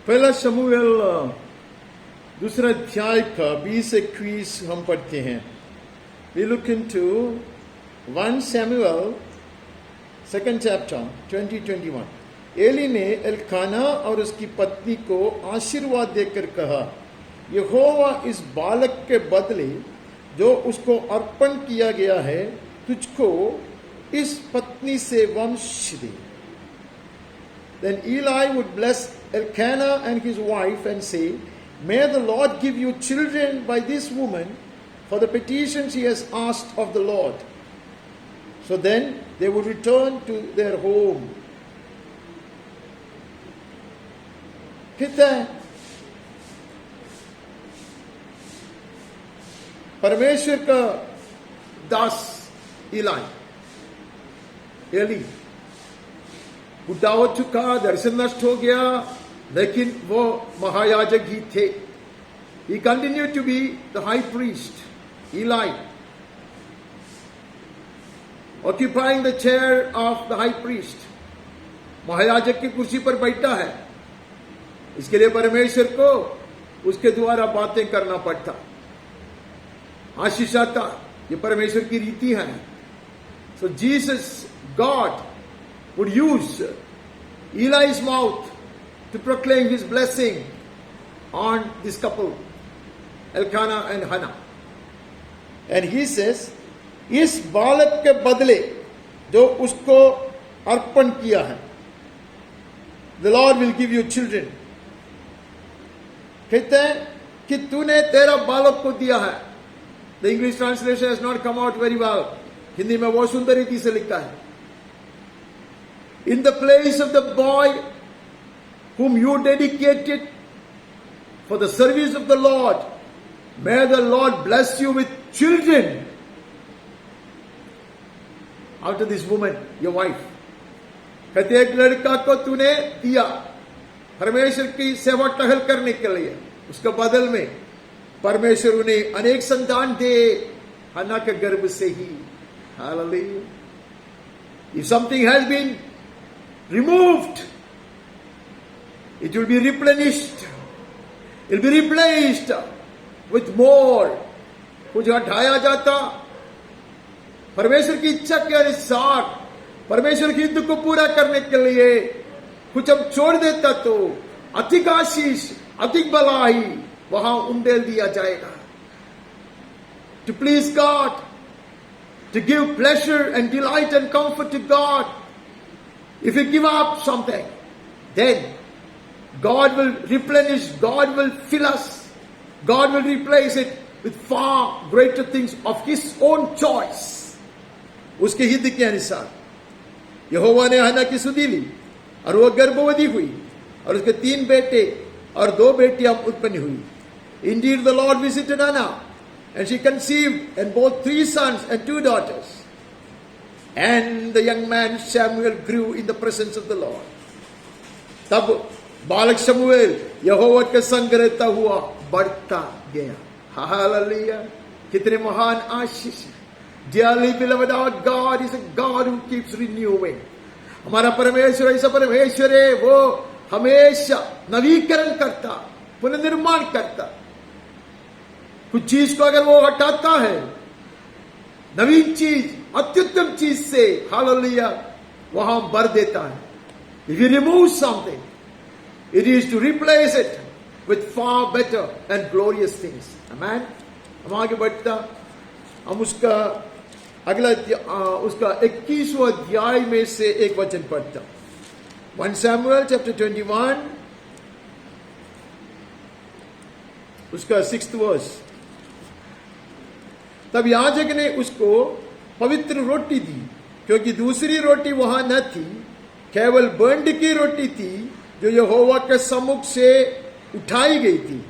पहला शमूएल दूसरा अध्याय का 20-21 हम पढ़ते हैं. We look into 1 Samuel, 2nd chapter, 20-21. Eli ने एल्काना और उसकी पत्नी को आशीर्वाद देकर कहा, यहोवा इस बालक के बदले जो उसको अर्पण किया गया है तुझको इस पत्नी से वंश दे. Then Eli would bless Elkanah and his wife and say, may the Lord give you children by this woman for the petitions he has asked of the Lord. So then they would return to their home. कहता है परमेश्वर का दास Eli बुढ़ा हो चुका, दर्शन नष्ट हो गया, लेकिन वो महायाजक ही थे. He continued to be the high priest, Eli, occupying the chair of the high priest. महायाजक की कुर्सी पर बैठा है. इसके लिए परमेश्वर को उसके द्वारा बातें करना पड़ता, आशीष आता. ये परमेश्वर की रीति है. So Jesus, God, would use Eli's mouth to proclaim his blessing on this couple, Elkanah and Hannah. And he says, इस बालक के बदले जो उसको अर्पण किया है, the Lord will give you children. कहते हैं कि तूने तेरा बालक को दिया है. The English translation has not come out very well. Hindi में बहुत सुंदर रीति से लिखा है. In the place of the boy whom you dedicated for the service of the Lord, may the Lord bless you with children after this woman, your wife. कहते एक लड़का को तूने दिया परमेश्वर की सेवा टहल करने के लिए, उसके बदल में परमेश्वर उन्हें अनेक संतान दे, हन्ना के गर्भ से ही. Hallelujah. If something has been removed, it will be replenished. It will be replaced with more. कुछ हटाया जाता परमेश्वर की इच्छा के अनुसार, परमेश्वर की हित को पूरा करने के लिए कुछ अब छोड़ देता तो अधिक आशीष, अधिक भलाई वहां उंडेल दिया जाएगा. To please God, to give pleasure and delight and comfort to God. If we give up something, then God will replenish, God will fill us, God will replace it with far greater things of His own choice. उसके हित के अनुसार यहोवा ने हन्ना की सुधी ली और वह गर्भवती हुई और उसके 3 बेटे और 2 बेटियां उत्पन्न हुई. Indeed, the Lord visited Hannah, and she conceived and bore 3 sons and 2 daughters. And the young man Samuel grew in the presence of the Lord. तब बालक शमूएल यहोवा के संग रहता हुआ बढ़ता गया. हालेलुया. कितने महान आशीष. Dearly beloved, our God is a God who keeps renewing. हमारा परमेश्वर ऐसा परमेश्वर है, वो हमेशा नवीकरण करता, पुनर्निर्माण करता. कुछ चीज को अगर वो हटाता है, नवीन चीज, अत्युत्तम चीज से, हालेलुया, वहां भर देता है. If you remove something, it is to replace it with far better and glorious things. Amen. हम आगे बढ़ता, हम उसका अगला उसका 21वां अध्याय में से एक वचन पढ़ता. 1 Samuel chapter 21, उसका 6th verse. तब याजक ने उसको पवित्र रोटी दी, क्योंकि दूसरी रोटी वहां न थी, केवल बंड की रोटी थी जो यहोवा के सम्मुख से उठाई गई थी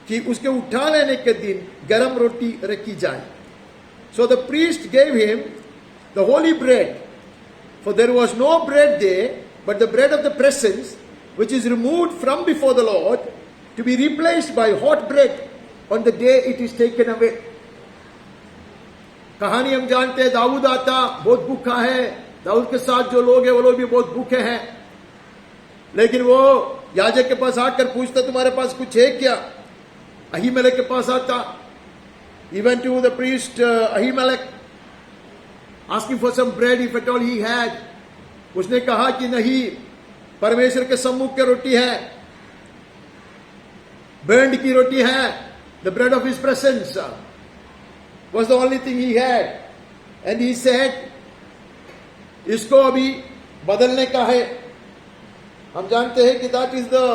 कि उसके उठा लेने के दिन गरम रोटी रखी जाए. So the priest gave him the holy bread, for there was no bread there but the bread of the presence, which is removed from before the Lord, to be replaced by hot bread on the day it is taken away. कहानी हम जानते हैं, दाऊद आता, बहुत भूखा है. दाऊद के साथ जो लोग हैं वो लोग भी बहुत भूखे हैं, लेकिन वो याजक के पास आकर पूछता तुम्हारे पास कुछ है क्या? अहीमेलेक के पास आता. He went to the priest Ahimelech asking for some bread if at all he had. उसने कहा कि नहीं, परमेश्वर के सम्मुख की रोटी है, बर्न्ड की रोटी है. The bread of his presence was the only thing he had. And he said, इसको अभी बदलने का है. हम जानते हैं कि that is the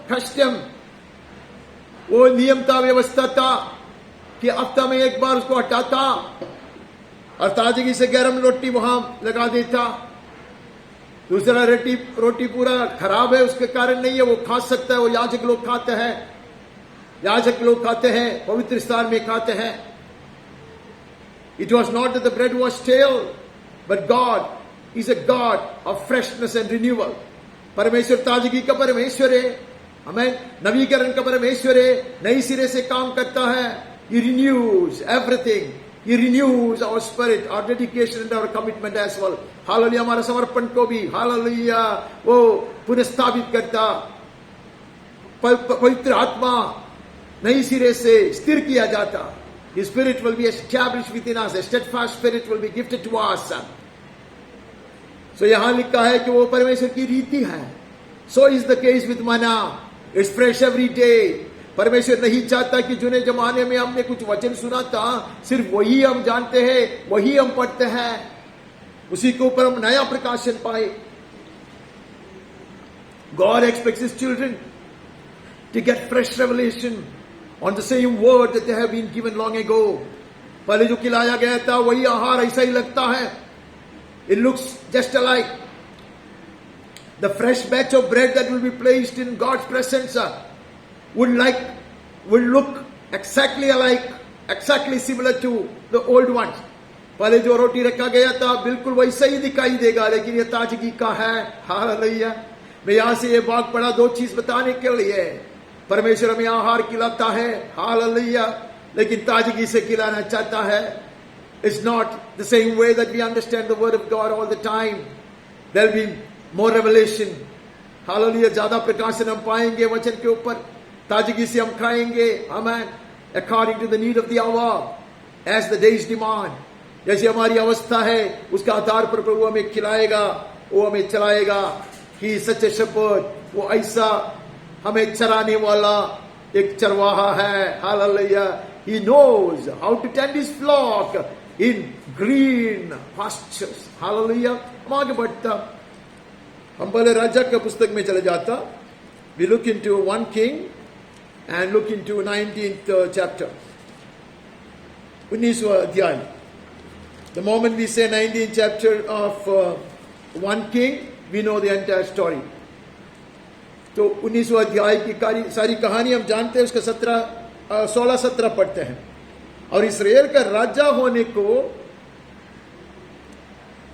custom. वो नियम था, व्यवस्था था कि हफ्ता में एक बार उसको हटाता और ताजगी से गर्म रोटी वहां लगा देता. दूसरा रोटी पूरा खराब है उसके कारण नहीं है, वो खा सकता है. वो याजक लोग खाते हैं, याजक लोग खाते हैं, पवित्र स्थान में खाते हैं. It was not that the bread was stale, but God is a God of freshness and renewal. परमेश्वर ताजगी का परमेश्वर है, हमें नवीकरण का परमेश्वर है, नई सिरे से काम करता है. He renews everything. He renews our spirit, our dedication and our commitment as well. Hallelujah. हमारे समर्पण को भी हालेलुया वो पुनर्स्थापित करता. पवित्र आत्मा नई सिरे से स्थिर किया जाता. His spirit will be established within us. A steadfast spirit will be gifted to us. So यहां लिखा है कि वो परमेश्वर की रीति है. So is the case with manna. It's fresh every day. परमेश्वर नहीं चाहता कि जुने जमाने में हमने कुछ वचन सुना था, सिर्फ वही हम जानते हैं, वही हम पढ़ते हैं, उसी के ऊपर हम नया प्रकाशन पाए. God expects his children to get fresh revelation on the same word that they have been given long ago. पहले जो खिलाया गया था वही आहार ऐसा ही लगता है. It looks just alike. The fresh batch of bread that will be placed in God's presence would look exactly alike, exactly similar to the old ones. पहले जो रोटी रखा गया था बिल्कुल वैसा ही दिखाई देगा, लेकिन ये ताजगी का है. हालेलुया. मैं यहां से ये भाग पढ़ा दो चीज बताने के लिए. परमेश्वर हमें आहार खिलाता है, हालेलुया, लेकिन ताजगी से खिलाना चाहता है. It's not the same way that we understand the word of God all the time. There'll be more revelation. Hallelujah. ज्यादा प्रकाशन हम पाएंगे वचन के ऊपर. ताजगी से हम खाएंगे. Amen. According to the need of the hour, as the days demand. जैसे हमारी अवस्था है उसका आधार पर प्रभु हमें खिलाएगा, वो हमें चलाएगा. He is such a shepherd. वो ऐसा हमें चराने वाला एक चरवाहा है. Hallelujah. He knows how to tend his flock in green pastures. Hallelujah. हम आगे बढ़ता, हम पहले राजा के पुस्तक में चले जाता. We look into 1 King and look into 19th chapter. 19वां अध्याय. The moment we say 19th chapter of 1 King, we know the entire story. तो 19वां अध्याय की सारी कहानी हम जानते हैं. उसका 16-17 पढ़ते हैं. और इस्राएल का राजा होने को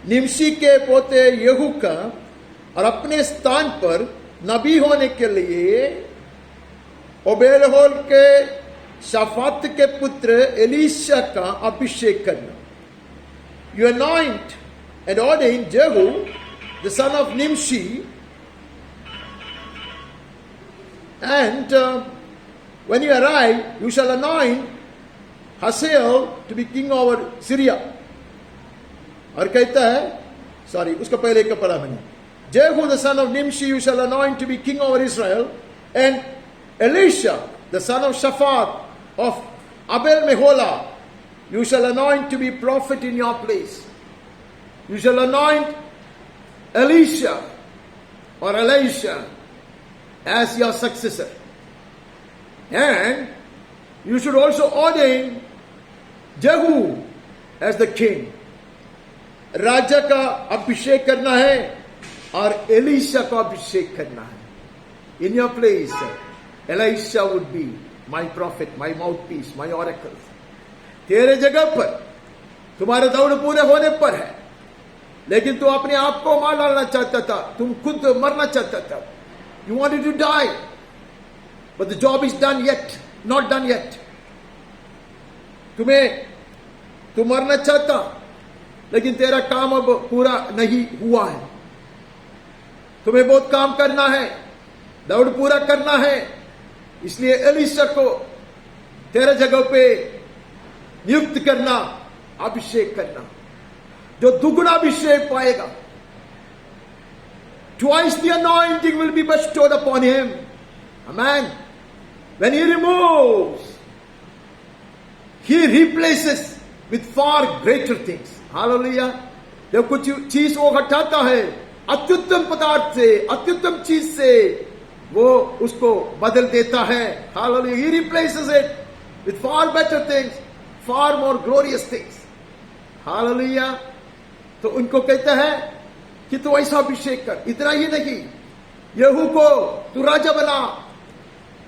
निमशी के पोते यहू का और अपने स्थान पर नबी होने के लिए ओबेलहोल के शाफात के पुत्र एलीशा का अभिषेक करना. You anoint and ordain Jehu, the son of Nimshi, and when you arrive, you shall anoint Hazael to be king over Syria. और कहता है, सॉरी उसका पहले का पढ़ा मैंने. Jehu, the son of Nimshi, you shall anoint to be king over Israel, and Elisha, the son of Shaphat of Abel Meholah, you shall anoint to be prophet in your place. You shall anoint Elisha or Elisha as your successor. And you should also ordain Jehu as the king. राजा का अभिषेक करना है और Elisha का अभिषेक करना है. In your place, Elisha would be my prophet, my mouthpiece, my oracle. तेरे जगह पर तुम्हारे दौड़ पूरे होने पर है, लेकिन तू अपने आप को मार डालना चाहता था, तुम खुद मरना चाहता था. You wanted to die, but the job is done yet, not done yet. तू मरना चाहता, लेकिन तेरा काम अब पूरा नहीं हुआ है. तुम्हें बहुत काम करना है, दौड़ पूरा करना है, इसलिए एलीशा को तेरे जगह पे नियुक्त करना, अभिषेक करना, जो दुगुना अभिषेक पाएगा. Twice the anointing will be bestowed upon him. Amen. When he removes, he replaces with far greater things. Hallelujah. जब कुछ चीज वो हटाता है, अत्युत्तम पदार्थ से, अत्युत्तम चीज से वो उसको बदल देता है. Hallelujah. He replaces it with far better things, far more glorious things. Hallelujah. तो उनको कहता है कि तू ऐसा अभिषेक कर. इतना ही नहीं, यहू को तू राजा बना.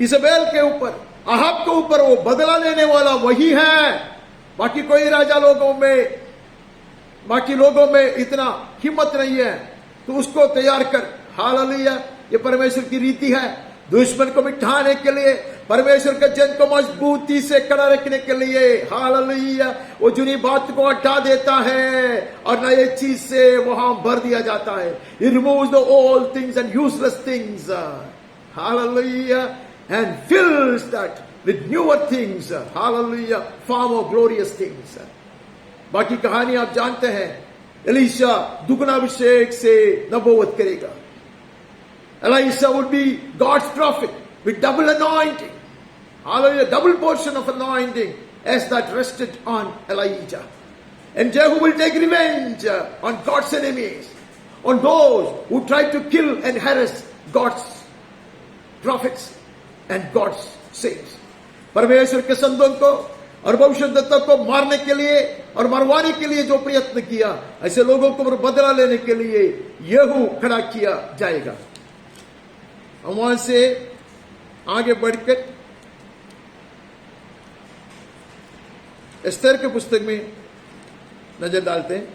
इजबेल के ऊपर, अहाब के ऊपर वो बदला लेने वाला वही है. बाकी कोई राजा लोगों में, बाकी लोगों में इतना हिम्मत नहीं है. तो उसको तैयार कर. हालेलुया. ये परमेश्वर की रीति है, दुश्मन को मिटाने के लिए, परमेश्वर के जन को मजबूती से खड़ा रखने के लिए. हालेलुया. वो जुनी बात को हटा देता है और नए चीज से वहां भर दिया जाता है. He removes the old things and useless things. Hallelujah. And fills that with newer things. Hallelujah. Far more glorious things. बाकी कहानी आप जानते हैं. एलीशा दुगना अभिषेक से नबूवत करेगा. Elisha would be God's prophet with double anointing. Hallelujah. Double portion of anointing as that rested on Elijah. And Jehu will take revenge on God's enemies, on those who tried to kill and harass God's prophets and God's saints. परमेश्वर के संतों को और भविष्यद्वक्ताओं को मारने के लिए और मरवाने के लिए जो प्रयत्न किया, ऐसे लोगों को बदला लेने के लिए येहू खड़ा किया जाएगा. हम वहां से आगे बढ़कर एस्तर के पुस्तक में नजर डालते हैं.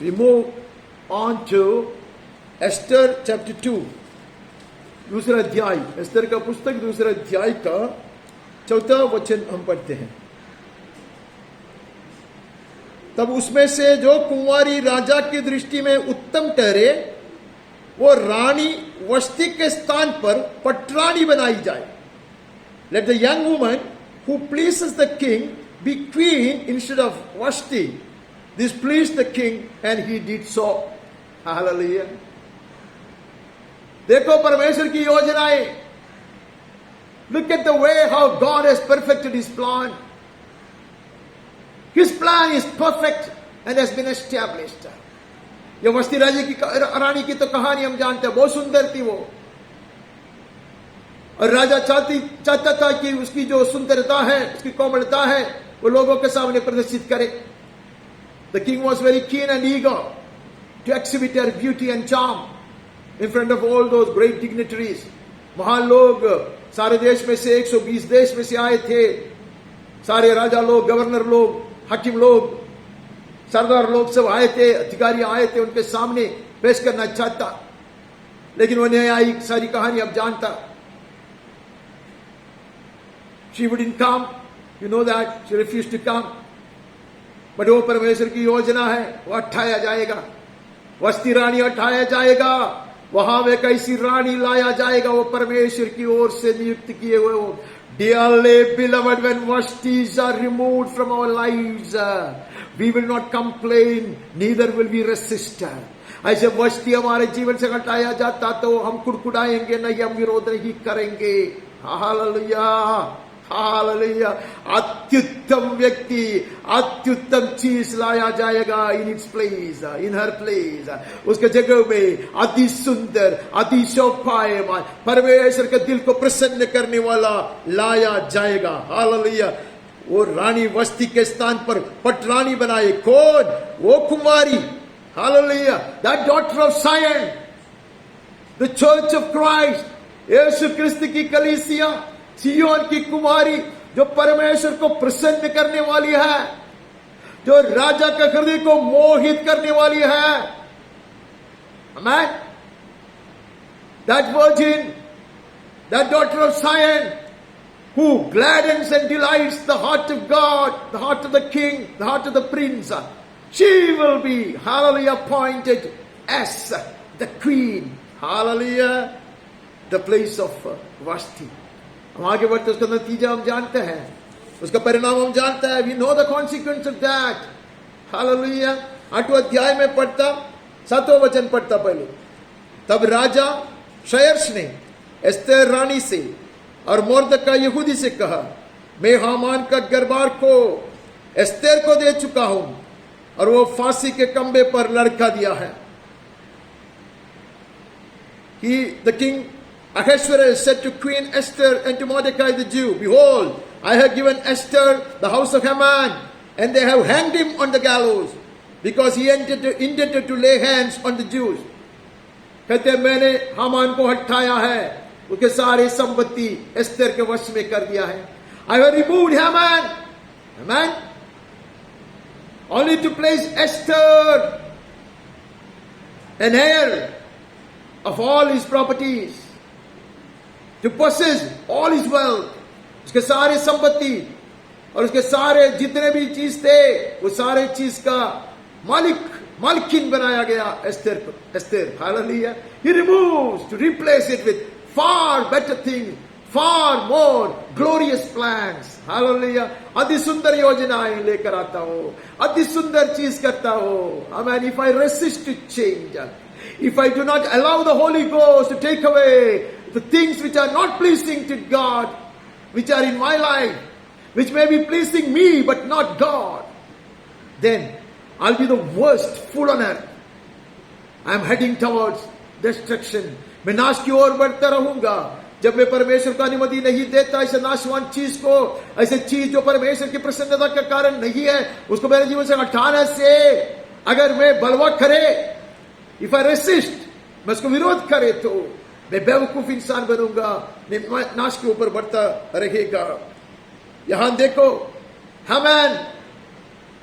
We move on to Esther chapter 2, दूसरा अध्याय. एस्तर का पुस्तक दूसरा अध्याय का 4वां वचन हम पढ़ते हैं. तब उसमें से जो कुंवारी राजा की दृष्टि में उत्तम ठहरे, वो रानी वस्ती के स्थान पर पटरानी बनाई जाए. Let the young woman who pleases the king be queen instead of Vashti. This pleased the king and he did so. Hallelujah. देखो परमेश्वर की योजनाएं. Look at the way how God has perfected his plan. His plan is perfect and has been established. ये वस्ती रानी की तो कहानी हम जानते हैं, बहुत सुंदर थी वो. और राजा चाहता था कि उसकी जो सुंदरता है, उसकी कोमलता है, वो लोगों के सामने प्रदर्शित करे. The king was very keen and eager to exhibit her beauty and charm in front of all those great dignitaries. महान लोग सारे देश में से, 120 देश में से आए थे. सारे राजा लोग, गवर्नर लोग, हकीम लोग, सरदार लोग सब आए थे, अधिकारी आए थे. उनके सामने पेश करना चाहता, लेकिन वो नहीं आई. सारी कहानी अब जानता. She wouldn't come. You know that. She refused to come. But वो परमेश्वर की योजना है, वो हटाया जाएगा. वस्ती रानी हटाया जाएगा. वहां में कैसी रानी लाया जाएगा, वो परमेश्वर की ओर से नियुक्त किए हुए. वो Dearly beloved, when Vashtis are removed from our lives, we will not complain, neither will we resist. ऐसे वस्ती हमारे जीवन से हटाया जाता तो हम कुड़कुड़ाएंगे नहीं, हम विरोध नहीं करेंगे. Hallelujah, hallelujah. अत्युत्तम व्यक्ति, अत्युत्तम चीज लाया जाएगा. In its place, in her place, उसके जगह में अति सुंदर, अति शोभायमान, परमेश्वर के दिल को प्रसन्न करने वाला लाया जाएगा. हालेलुया. वो रानी वस्ती के स्थान पर पटरानी बनाए. कौन? वो कुमारी. Hallelujah. That daughter of Zion, the church of Christ, यीशु क्रिस्त की कलीसिया, सियोन की कुमारी, जो परमेश्वर को प्रसन्न करने वाली है, जो राजा के हृदय को मोहित करने वाली है. आमेन. That virgin, that daughter of Zion, who gladdens and delights the heart of God, the heart of the king, the heart of the prince. She will be, hallelujah, appointed as the queen, hallelujah, the place of Vashti. हम आगे बढ़ते उसका नतीजा हम जानते हैं, उसका परिणाम हम जानते हैं. We know the consequence of that. Hallelujah. 8वें अध्याय में पढ़ता, 7वां वचन पढ़ता पहले. तब राजा शयर्श ने एस्तेर रानी से और मोर्दका यहूदी से कहा, मैं हामान का गरबार को एस्तेर को दे चुका हूं और वो फांसी के खंबे पर लटका दिया है. The king Ahasuerus said to Queen Esther and to Mordecai the Jew, behold, I have given Esther the house of Haman, and they have hanged him on the gallows because he intended to lay hands on the Jews. कहते मैंने हामान को हटाया है, उसके सारे संपत्ति एस्तर के वश में कर दिया है. I have removed Haman, only to place Esther, an heir of all his properties, to possess all his wealth. उसके सारे संपत्ति और उसके सारे जितने भी चीज थे, वो सारे चीज का मालिकिन बनाया गया Esther. Hallelujah. He removes to replace it with far better things, far more glorious plans. Hallelujah. अति सुंदर योजनाएं लेकर आता हो, अति सुंदर चीज करता हो. Amen. If I resist to change, if I do not allow the Holy Ghost to take away the things which are not pleasing to God, which are in my life, which may be pleasing me but not God, then I'll be the worst fool on earth. I'm heading towards destruction. मैं नाश की ओर बढ़ता रहूंगा. जब मैं परमेश्वर का अनुमति नहीं देता ऐसे नाशवान चीज को, ऐसे चीज जो परमेश्वर की प्रसन्नता का कारण नहीं है, उसको मेरे जीवन से हटाने से अगर मैं बलवा करे, if I resist, मैं उसको विरोध करे, तो मैं बेवकूफ इंसान बनूंगा, मैं नाश के ऊपर बढ़ता रहेगा. यहां देखो, Haman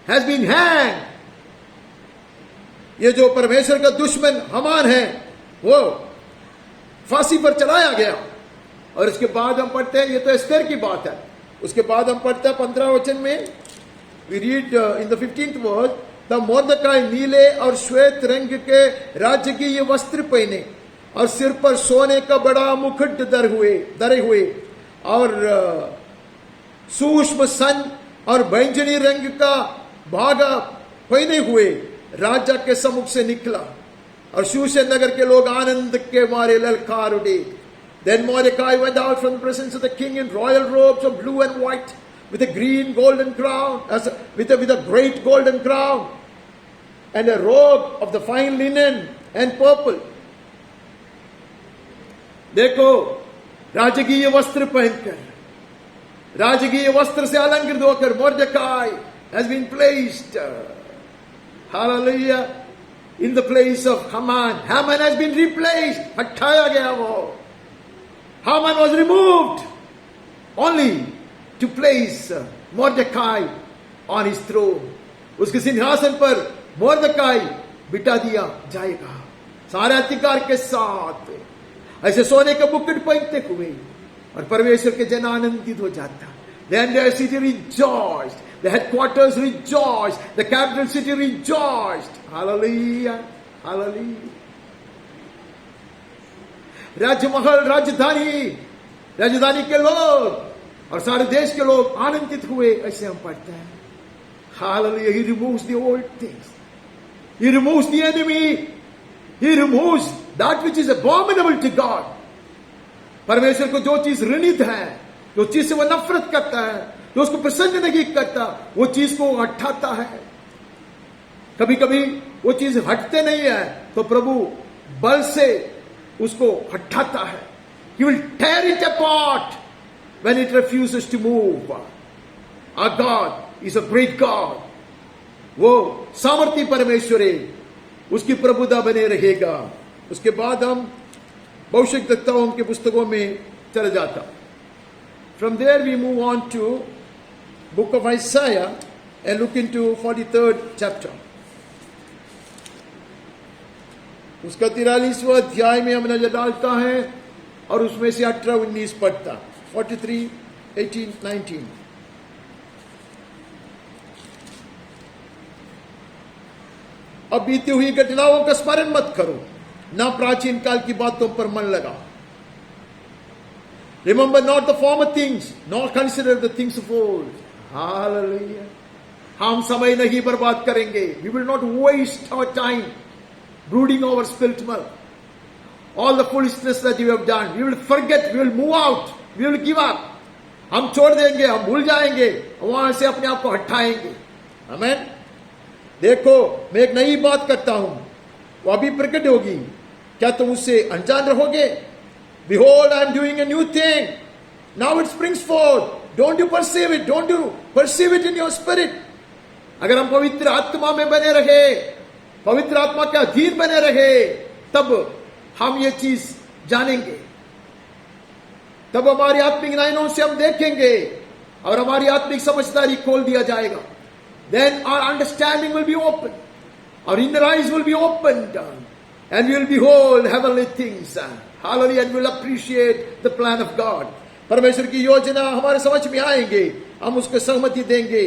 has been hanged. ये जो परमेश्वर का दुश्मन हमान है, वो फांसी पर चलाया गया. और इसके बाद हम पढ़ते हैं, ये तो एस्तेर की बात है. उसके बाद हम पढ़ते हैं 15 वचन में, we read in the 15th verse, तब मोर्दकाई नीले और श्वेत रंग के राजकीय वस्त्र पहने और सिर पर सोने का बड़ा मुकुट धरे हुए और सूक्ष्म सन और बैंगनी रंग का भागा पहने हुए राजा के सम्मुख से निकला और शूशन नगर के लोग आनंद के मारे ललकार उठे. Then Mordecai went out from the presence of the king in royal robes of blue and white, with a green golden crown, with a great golden crown, and a robe of the fine linen and purple. देखो, राजकीय वस्त्र पहनकर, राजकीय वस्त्र से अलंकृत होकर Mordecai has been placed, hallelujah, in the place of Haman. Haman has been replaced. हटाया गया वो. Haman was removed only to place Mordecai on his throne. उसके सिंहासन पर मोर्दकाई बिठा दिया जाएगा सारे अधिकार के साथ, ऐसे सोने का मुकुट पहनते हुए, और परमेश्वर के जन आनंदित हो जाता. The entire city rejoiced, the headquarters rejoiced, the capital city rejoiced. Hallelujah, hallelujah. राजमहल, राजधानी के लोग और सारे देश के लोग आनंदित हुए, ऐसे हम पढ़ते हैं. Hallelujah. He removes the old things. He removes the enemy. He removes that which is abominable to God. परमेश्वर को जो चीज ऋणित है, जो चीज से वो नफरत करता है, जो उसको प्रसन्न नहीं करता, वो चीज को हटाता है. कभी कभी वो चीज हटते नहीं है तो प्रभु बल से उसको हटाता है. He will tear it apart when it refuses to move. Our God is a great God. वो सामर्थी परमेश्वर है, उसकी प्रभुता बने रहेगा. उसके बाद हम भविष्यद्वक्ताओं के पुस्तकों में चले जाता. From there we move on to book of Isaiah and look into 43rd chapter. उसका 43वां अध्याय में हम नजर डालता है और उसमें से 18-19 पढ़ता. 43 18, 19. अब बीती हुई घटनाओं का स्मरण मत करो, ना प्राचीन काल की बातों पर मन लगा. Remember not the former things, nor consider the things of old. Hallelujah. हम समय नहीं बर्बाद करेंगे. We will not waste our time brooding over spilt milk. All the foolishness that you have done, we will forget, we will move out, we will give up. हम छोड़ देंगे, हम भूल जाएंगे, वहां से अपने आप को हटाएंगे. आमेन. देखो, मैं एक नई बात करता हूं, वो अभी प्रकट होगी. क्या तुम उससे अनजान रहोगे? Behold, I am doing a new thing. Now it springs forth. Don't you perceive it? Don't you perceive it in your spirit? अगर हम पवित्र आत्मा में बने रहे, पवित्र आत्मा के अधीन बने रहे, तब हम ये चीज जानेंगे. तब हमारी आत्मिक नयनों से हम देखेंगे और हमारी आत्मिक समझदारी खोल दिया जाएगा. Then our understanding will be open. Our inner eyes will be opened and we will behold heavenly things. Hallelujah. And we will appreciate the plan of God. परमेश्वर की योजना हमारे समझ में आएंगे, हम उसको सहमति देंगे.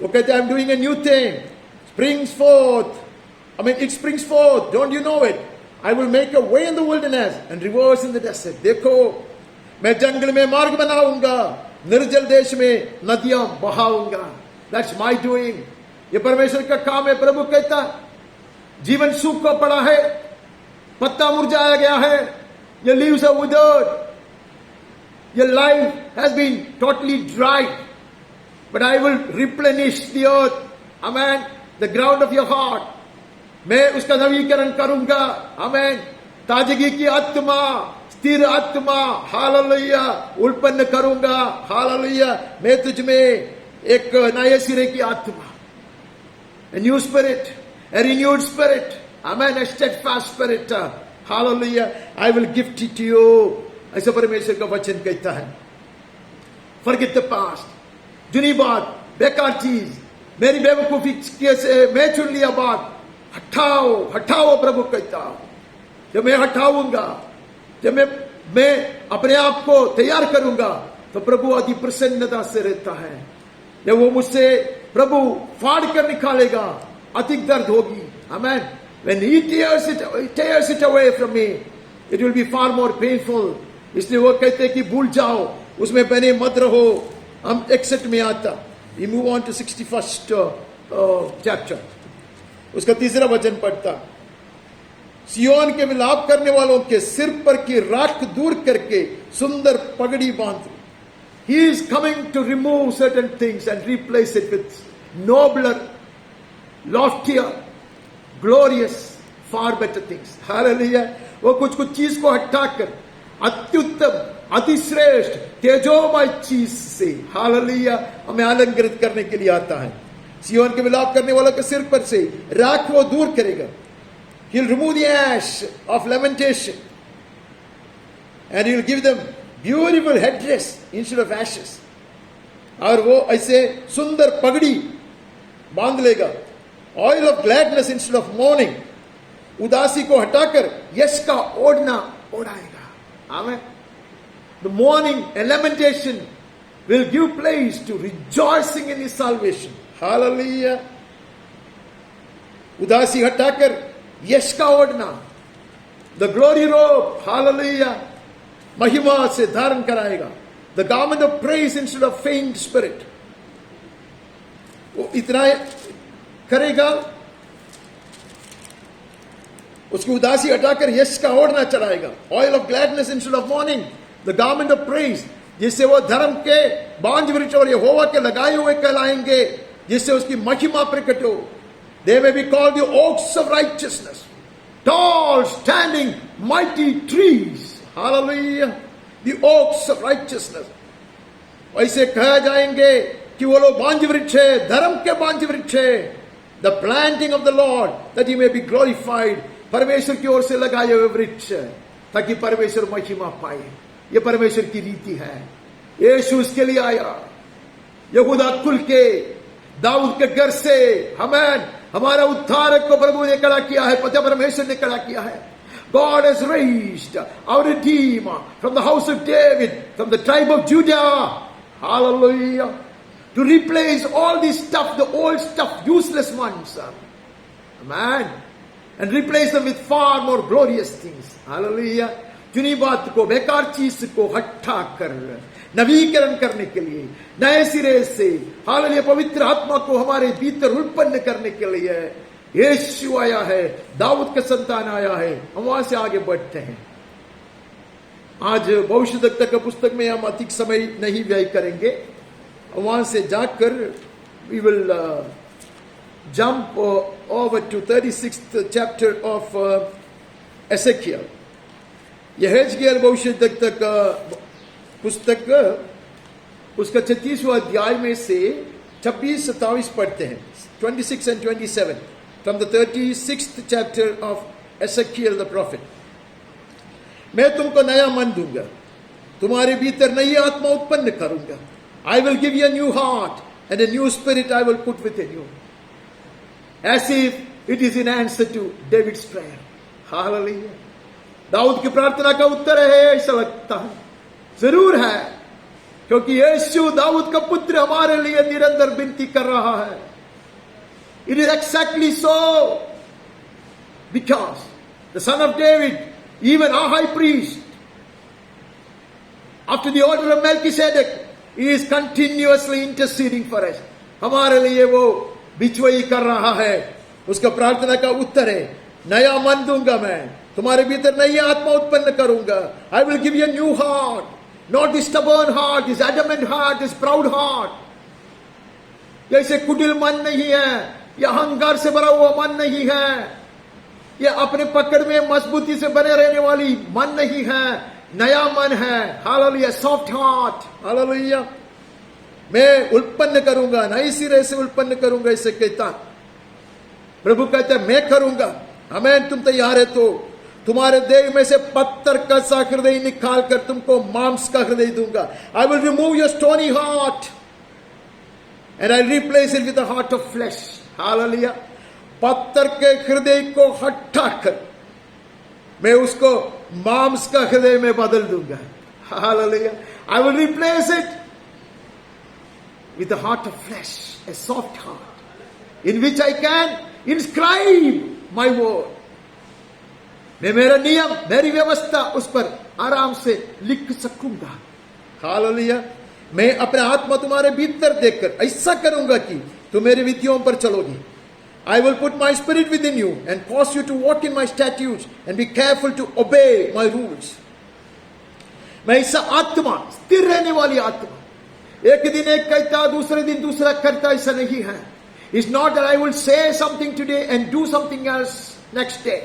वो कहते हैं, I'm doing a new thing. Springs forth. I mean, it springs forth. Don't you know it? I will make a way in the wilderness and rivers in the desert. देखो, मैं जंगल में मार्ग बनाऊंगा, निर्जल देश में नदियां बहाऊंगा. That's my doing. ये परमेश्वर का काम है. प्रभु कहता, जीवन सूखा पड़ा है, पत्ता मुरझाया गया है, your leaves are withered, your life has been totally dry, but I will replenish the earth, amen, the ground of your heart. मैं उसका नवीकरण करूंगा. आमेन. ताजगी की आत्मा, स्थिर आत्मा, हालेलुया, उत्पन्न करूंगा. हालेलुया. मैं तुझ में एक नए सिरे की आत्मा, a new spirit, a renewed spirit, amen, a steadfast spirit, hallelujah, I will gift it to you. ऐसा परमेश्वर का वचन कहता है. Forget the past. जुनी बात, बेकार चीज, मेरी बेवकूफी से मैं चुन लिया बात, हटाओ, हटाओ. प्रभु कहता, जब मैं हटाऊंगा, जब मैं अपने आप को तैयार करूंगा, तो प्रभु अति प्रसन्नता से रहता है. जब वो मुझसे प्रभु फाड़ कर निकालेगा, अधिक दर्द होगी. Amen. When he tears it away from me, it will be far more painful. इसलिए वो कहते हैं कि भूल जाओ, उसमें बने मत रहो. हम 61 में आता. We move on to 61st chapter. उसका तीसरा वचन पढ़ता. सियोन के विलाप करने वालों के सिर पर की राख दूर करके सुंदर पगड़ी बांध. He is coming to remove certain things and replace it with nobler, loftier, glorious, far better things. Hallelujah. वो कुछ चीज को हटाकर अत्युत्तम, अतिश्रेष्ठ, तेजोमय चीज से, हालेलुया, हमें अलंकृत करने के लिए आता है. सियोन के विलाप करने वालों के सिर पर से राख वो दूर करेगा. He'll remove the ash of lamentation and he'll give them beautiful headdress instead of ashes. और वो ऐसे सुंदर पगड़ी बांध लेगा. Oil of gladness instead of mourning. उदासी को हटाकर यश का ओढ़ना ओढ़ाएगा. Amen. The mourning and lamentation will give place to rejoicing in his salvation. Hallelujah. उदासी हटाकर यश का ओढ़ना. The glory robe. Hallelujah. महिमा से धारण कराएगा. The garment of praise instead of faint spirit. वो इतना करेगा, उसकी उदासी हटाकर यश का ओढ़ना चढ़ाएगा. Oil of gladness instead of mourning. The garment of praise, जिससे वो धर्म के बांझ वृक्ष और यहोवा के लगाए हुए कहलाएंगे, जिससे उसकी महिमा प्रकट हो. They may be called the oaks of righteousness, tall, standing, mighty trees. Hallelujah. The oaks of righteousness. ऐसे कहा जाएंगे कि वो लोग बांझ वृक्ष है, धर्म के बांझ वृक्ष है. The planting of the Lord, that he may be glorified. परमेश्वर की ओर से लगाए हुए वृक्ष, ताकि परमेश्वर महिमा पाए. ये परमेश्वर की रीति है. यीशु उसके लिए आया. यहूदा कुल के, दाऊद के घर से, हमें हमारा उद्धारक को प्रभु ने खड़ा किया है, पता परमेश्वर ने खड़ा किया है. God has raised our Redeemer from the house of David, from the tribe of Judah. Hallelujah. To replace all this stuff, the old stuff, useless ones. Amen. And replace them with far more glorious things. Hallelujah. चुनी बात को, बेकार चीज को हटा कर नवीकरण करने के लिए, नए सिरे से हालेलुया पवित्र आत्मा को हमारे भीतर उत्पन्न करने के लिए यीशु आया है, दाऊद का संतान आया है। हम वहां से आगे बढ़ते हैं। आज भविष्यवक्ता का पुस्तक में हम अधिक समय नहीं व्यय करेंगे। वहां से जाकर we will jump over to 36th chapter of Ezekiel. यहेजकेल भविष्यवक्ता का पुस्तक उसका 36वां अध्याय में से 26-27 पढ़ते हैं। 26 and 27 from the 36th chapter of Ezekiel the prophet. मैं तुमको नया मन दूंगा, तुम्हारे भीतर नई आत्मा उत्पन्न करूंगा। I will give you a new heart and a new spirit I will put within you. As if it is in answer to David's prayer. Hallelujah. Dawood की प्रार्थना का उत्तर है, ऐसा लगता है। जरूर है, क्योंकि यीशु दाऊद का पुत्र हमारे लिए निरंतर विनती कर रहा है। It is exactly so, because the son of David, even our high priest, after the order of Melchizedek, he is continuously interceding for us. हमारे लिए वो बिचवई कर रहा है। उसका प्रार्थना का उत्तर है, नया मन दूंगा मैं, तुम्हारे भीतर नई आत्मा उत्पन्न करूंगा। I will give you a new heart, not this stubborn heart, this adamant heart, this proud heart. जैसे कुटिल मन नहीं है, यह अहंकार से भरा हुआ मन नहीं है, यह अपने पकड़ में मजबूती से बने रहने वाली मन नहीं है, नया मन है। Hallelujah, soft heart. हालेलुया, मैं उत्पन्न करूंगा, नई सिरे से उत्पन्न करूंगा, इसे कहता प्रभु कहता है मैं करूंगा। आमीन। तुम तैयार है तो तुम्हारे देह में से पत्थर का सा हृदय निकाल कर तुमको मांस का हृदय दूंगा। I will remove your stony heart and I replace it with the heart of flesh. Hallelujah, पत्थर के हृदय को हटाकर मैं उसको मांस का हृदय में बदल दूंगा। Hallelujah, I will replace it with the heart of flesh, a soft heart, in which I can inscribe my word. मैं मेरा नियम, मेरी व्यवस्था उस पर आराम से लिख सकूंगा। हालेलुया, मैं अपने आत्मा तुम्हारे भीतर देकर ऐसा करूंगा कि तुम मेरी विधियों पर चलोगी। I will put my spirit within you and cause you to walk in my statutes and be careful to obey my rules. मैं ऐसा आत्मा, स्थिर रहने वाली आत्मा, एक दिन एक कहता दूसरे दिन दूसरा करता, ऐसा नहीं है। It's not that I will say something today and do something else next day.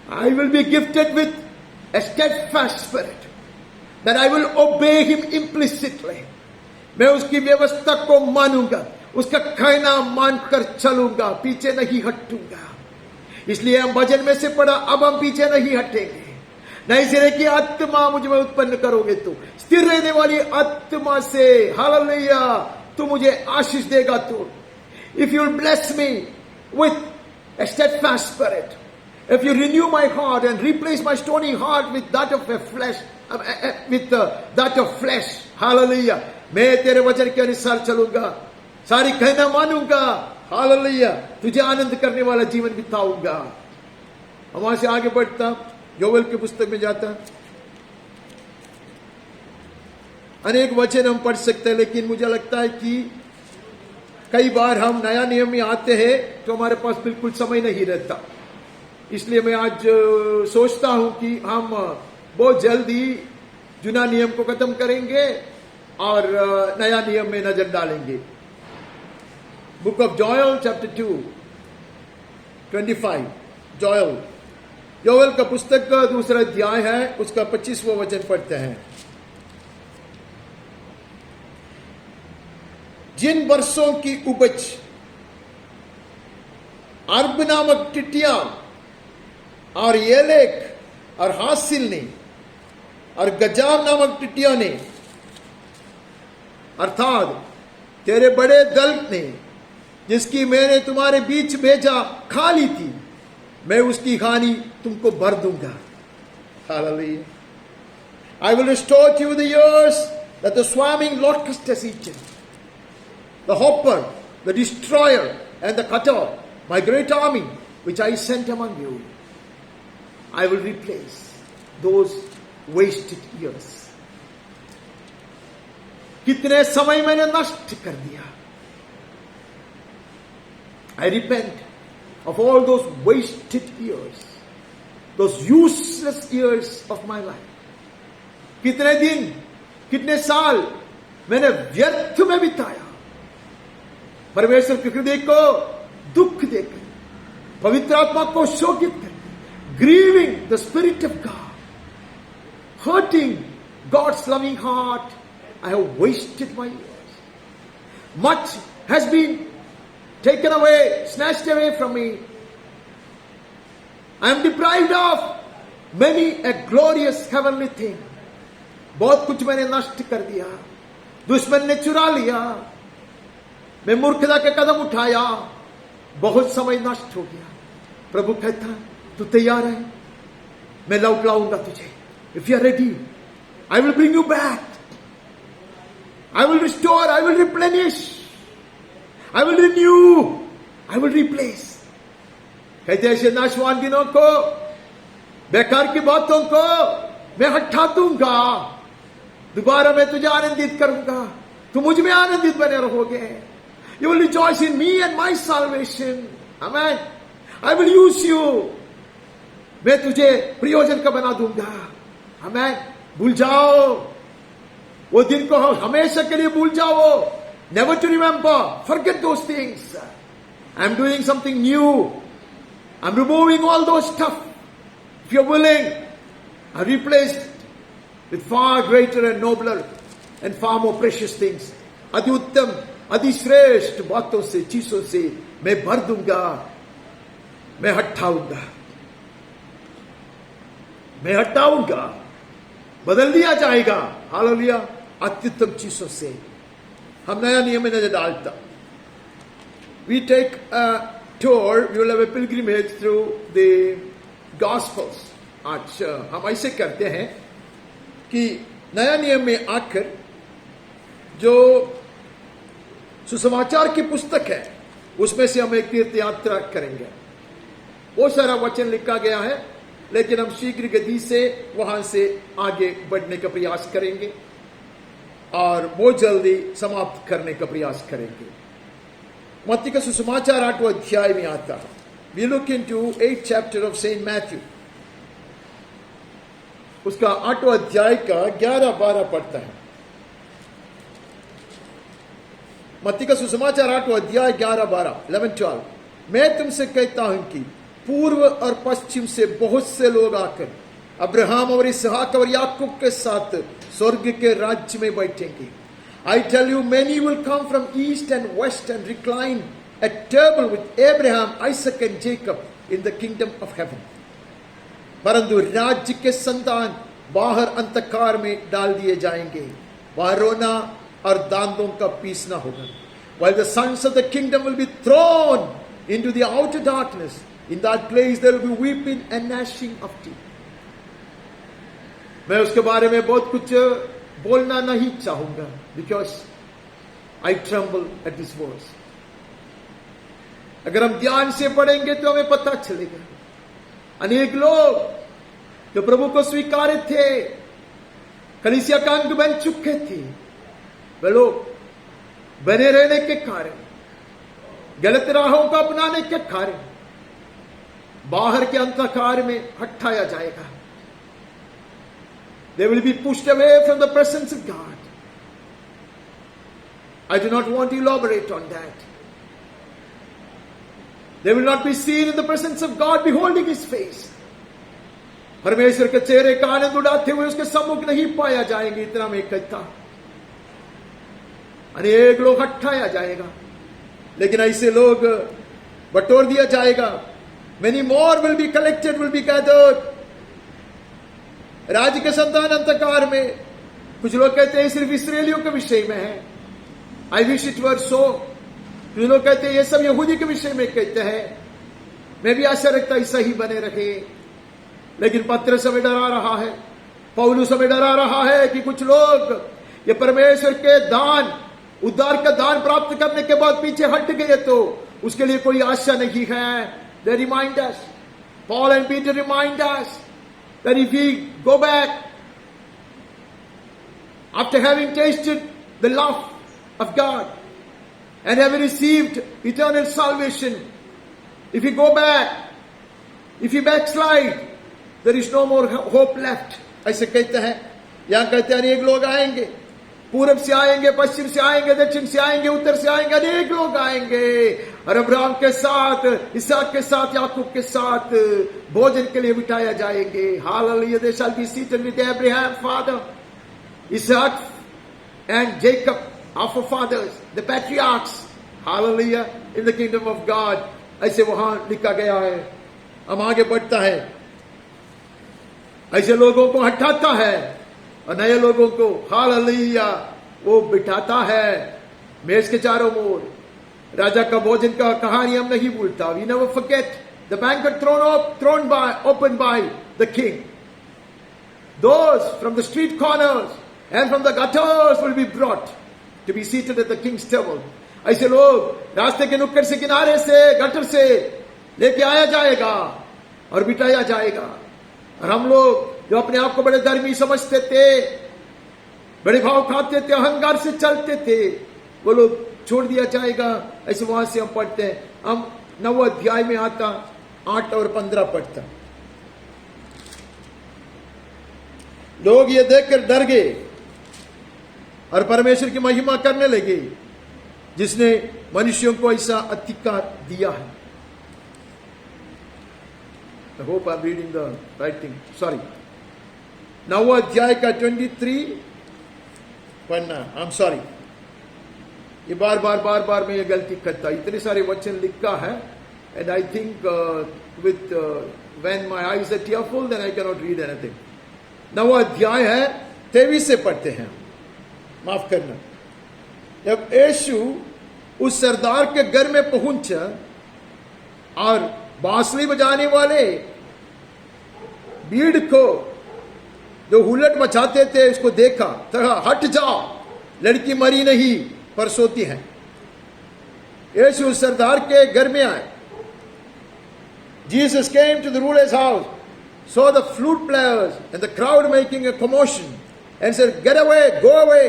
I will be gifted with a steadfast spirit that I will obey him implicitly. मैं उसकी व्यवस्था को मानूंगा, उसका कहना मानकर चलूंगा, पीछे नहीं हटूंगा। इसलिए हम भजन में से पढ़ा, अब हम पीछे नहीं हटेंगे। नई सिरे की आत्मा मुझ में उत्पन्न करोगे तो, स्थिर रहने वाली आत्मा से, हालेलुया, तू मुझे आशीष देगा। तो if you bless me with a steadfast spirit, if you renew my heart and replace my stony heart with that of a flesh, that of flesh, hallelujah, मैं तेरे वचन के अनुसार चलूंगा, सारी कहना मानूंगा। हालेलुया, तुझे आनंद करने वाला जीवन बिताऊंगा। हम वहां से आगे बढ़ता, योवेल की पुस्तक में जाता, अनेक वचन हम पढ़ सकते हैं, लेकिन मुझे लगता है कि कई बार हम नया नियम में आते हैं तो हमारे पास बिल्कुल समय नहीं रहता। इसलिए मैं आज सोचता हूं कि हम बहुत जल्दी जुना नियम को खत्म करेंगे और नया नियम में नजर डालेंगे। Book of Joel chapter 2:25, Joel, योवेल का पुस्तक का दूसरा अध्याय है, उसका 25वां वचन पढ़ते हैं। जिन वर्षों की उपज अर्ब नामक टिटिया और येलेक और हासिल ने और गजाम नामक टिटिया ने, अर्थात तेरे बड़े दल ने, जिसकी मैंने तुम्हारे बीच भेजा, खा ली थी, मैं उसकी हानि तुमको भर दूंगा। Hallelujah. I will restore to you the years that the swarming locust has eaten, the hopper, the destroyer, and the cutter, my great army, which I sent among you. I will replace those wasted years. कितने समय मैंने नष्ट कर दिया। I repent of all those wasted years, those useless years of my life. कितने दिन, कितने साल मैंने व्यर्थ में बिताया, परमेश्वर के हृदय को दुख देकर, पवित्र आत्मा को शोकित कर, grieving the Spirit of God, hurting God's loving heart. I have wasted my years. Much has been taken away, snatched away from me. I am deprived of many a glorious heavenly thing. बहुत कुछ मैंने नष्ट कर दिया, दुश्मन ने चुरा लिया, मैं मूर्खता के कदम उठाया, बहुत समय नष्ट हो गया। प्रभु कहता, तू तैयार है, मैं लौट लाऊंगा तुझे। If you are ready, I will bring you back. I will restore, I will replenish, I will renew, I will replace. कहते ऐसे नाशवान दिनों को, बेकार की बातों को मैं हटा दूंगा, दोबारा मैं तुझे आनंदित करूंगा, तुम मुझ में आनंदित बने रहोगे। You will rejoice in me and my salvation. Amen. I will use you. मैं तुझे प्रयोजन का बना दूंगा। Amen. भूल जाओ वो दिन को, हमेशा के लिए भूल जाओ। Never to remember. Forget those things. I'm doing something new. I'm removing all those stuff. If you're willing, I replace it with far greater and nobler and far more precious things. अति उत्तम, अति श्रेष्ठ बातों से, चीजों से मैं भर दूंगा, मैं हटाऊंगा, बदल दिया जाएगा। हालेलुया। अत्युत्तम चीजों से हम नया नियम में नजर डालता। We take a tour, we will have a pilgrimage through the Gospels. आज हम ऐसे करते हैं कि नया नियम में आकर जो सुसमाचार की पुस्तक है उसमें से हम एक तीर्थ यात्रा करेंगे। बहुत सारा वचन लिखा गया है, लेकिन हम शीघ्र गति से वहां से आगे बढ़ने का प्रयास करेंगे और बहुत जल्दी समाप्त करने का प्रयास करेंगे। मत्ती का सुसमाचार 8वां अध्याय में आता है। We look into 8th chapter of Saint Matthew. उसका 8वां अध्याय का 11-12 पढ़ता है। मत्ती का सुसमाचार 8वां अध्याय 11-12, 11-12। मैं तुमसे कहता हूं कि पूर्व और पश्चिम से बहुत से लोग आकर अब्राहम और इसहाक और याकूब के साथ स्वर्ग के राज्य में बैठेंगे। I tell you, many will come from east and west and recline at table with Abraham, Isaac and Jacob in the kingdom of heaven. परंतु राज्य के संतान बाहर अंधकार में डाल दिए जाएंगे, वहां रोना और दांतों का पीसना होगा। While the sons of the kingdom will be thrown into the outer darkness, in that place there will be weeping and gnashing of teeth. मैं उसके बारे में बहुत कुछ बोलना नहीं चाहूंगा, because I tremble at this verse. अगर हम ध्यान से पढ़ेंगे तो हमें पता चलेगा अनेक लोग जो प्रभु को स्वीकार थे, कलीसिया का अंग बन चुके थे, वे लोग बने रहने के कारण, गलत राहों को अपनाने के कारण बाहर के अंधकार में हटाया जाएगा। They will be pushed away from the presence of God. I do not want to elaborate on that. They will not be seen in the presence of God, beholding His face. परमेश्वर के चेहरे का आनंद उड़ाते हुए उसके सम्मुख नहीं पाया जाएंगे। इतना मैं कहता, अनेक लोग हटाया जाएगा, लेकिन ऐसे लोग बटोर दिया जाएगा। Many more will be collected, will be gathered. राज्य के संतान अंधकार में, कुछ लोग कहते हैं सिर्फ इस्राएलियों के विषय में है। I wish it were so. कुछ लोग कहते हैं ये सब यहूदी के विषय में कहते हैं। मैं भी आशा रखता ऐसा ही बने रहे। लेकिन पत्रस हमें डरा रहा है, पौलुस हमें डरा रहा है कि कुछ लोग ये परमेश्वर के दान, उद्धार का दान प्राप्त करने के बाद पीछे हट गए तो उसके लिए कोई आशा नहीं है। They remind us, Paul and Peter remind us that if we go back after having tasted the love of God and having received eternal salvation, if we go back, if we backslide, there is no more hope left. ऐसे कहते हैं, यहां कहते हैं अनेक लोग आएंगे, पूरब से आएंगे, पश्चिम से आएंगे, दक्षिण से आएंगे, उत्तर से आएंगे, अनेक लोग आएंगे और अब्राहम के साथ, इसहाक के साथ, याकूब के साथ भोजन के लिए बिठाया जाएंगे। Hallelujah, they shall be seated with Abraham father, Isaac and Jacob, our forefathers, the patriarchs, hallelujah, in the kingdom of God. ऐसे वहां लिखा गया है। हम आगे बढ़ता है, ऐसे लोगों को हटाता है और नए लोगों को हालेलुया वो बिठाता है मेज के चारों ओर। राजा का भोजन का कहानी हम नहीं भूलता। We never forget the banquet opened by the king. Those from the street corners and from the gutters will be brought to be seated at the king's table. ऐसे लोग रास्ते के नुक्कड़ से, किनारे से, गटर से लेके आया जाएगा और बिठाया जाएगा। और हम लोग जो अपने आप को बड़े धर्मी समझते थे, बड़े भाव खाते थे, अहंकार से चलते थे, वो लोग छोड़ दिया जाएगा। ऐसे वहां से हम पढ़ते हैं। हम 9 अध्याय में आता 8 और 15 पढ़ता। लोग ये देखकर डर गए और परमेश्वर की महिमा करने लगे जिसने मनुष्यों को ऐसा अधिकार दिया है। I hope I'm reading the right thing. Sorry. 9 अध्याय का 23 पढ़ना। I'm sorry. ये बार बार मैं ये गलती करता। इतने सारे वचन लिखा है and I think when my eyes are tearful then I cannot read anything. 9 अध्याय है, 23 से पढ़ते हैं। माफ करना। जब यीशु उस सरदार के घर में पहुंचा और बांसुरी बजाने वाले भीड़ को जो हुल्लड़ मचाते थे उसको देखा, कहा हट जाओ, लड़की मरी नहीं पर सोती है। यीशु उस सरदार के घर में आए। Jesus came to the ruler's house, saw the flute players and the crowd making a commotion and said, "Get away, go away,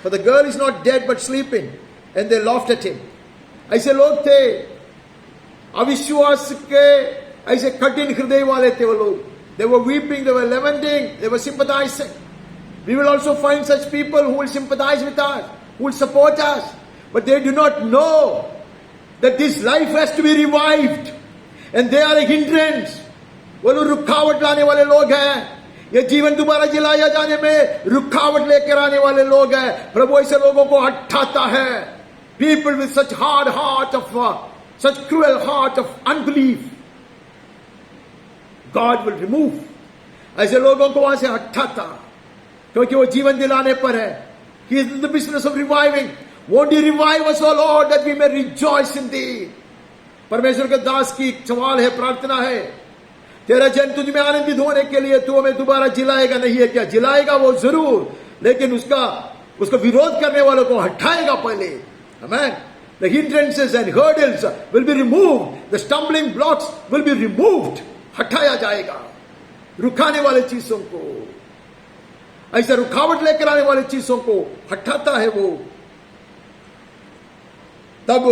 for the girl is not dead but sleeping." And they laughed at him. ऐसे लोग थे, अविश्वास के ऐसे कठिन हृदय वाले थे वो लोग। They were weeping, they were lamenting, they were sympathizing. We will also find such people who will sympathize with us, who will support us, but they do not know that this life has to be revived, and they are a hindrance. वो लोग रुकावट लाने वाले लोग हैं। ये जीवन दोबारा जिलाया जाने में रुकावट लेकर आने वाले लोग हैं। प्रभु ऐसे लोगों को हटाता है। People with such hard heart such cruel heart of unbelief, God will remove. ऐसे लोगों को वहां से हटाता, क्योंकि वो जीवन दिलाने पर है। He is in the business of reviving. Won't you revive us, O Lord, that we may rejoice in thee? परमेश्वर के दास की सवाल है, प्रार्थना है, तेरा जन तुझ में आनंदित होने के लिए तू हमें दोबारा जिलाएगा नहीं है क्या? जिलाएगा वो जरूर, लेकिन उसको विरोध करने वालों को हटाएगा पहले। Amen. The hindrances and hurdles will be removed. The stumbling blocks will be removed. हटाया जाएगा रुकाने वाले चीजों को। ऐसा रुकावट लेकर आने वाले चीजों को हटाता है वो। तब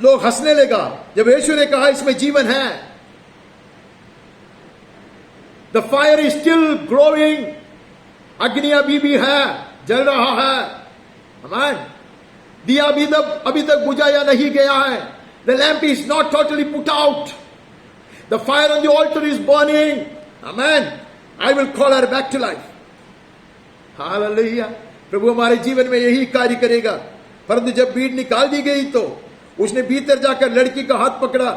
लोग हंसने लगा जब यीशु ने कहा इसमें जीवन है। The fire is still glowing. अग्नि अभी भी है, जल रहा है। Amen. दिया अभी तक बुझाया नहीं गया है। The lamp is not totally put out. The fire on the altar is burning. Amen. I will call her back to life. Hallelujah. प्रभु हमारे जीवन में यही कार्य करेगा। परंतु जब भीड़ निकाल दी गई तो उसने भीतर जाकर लड़की का हाथ पकड़ा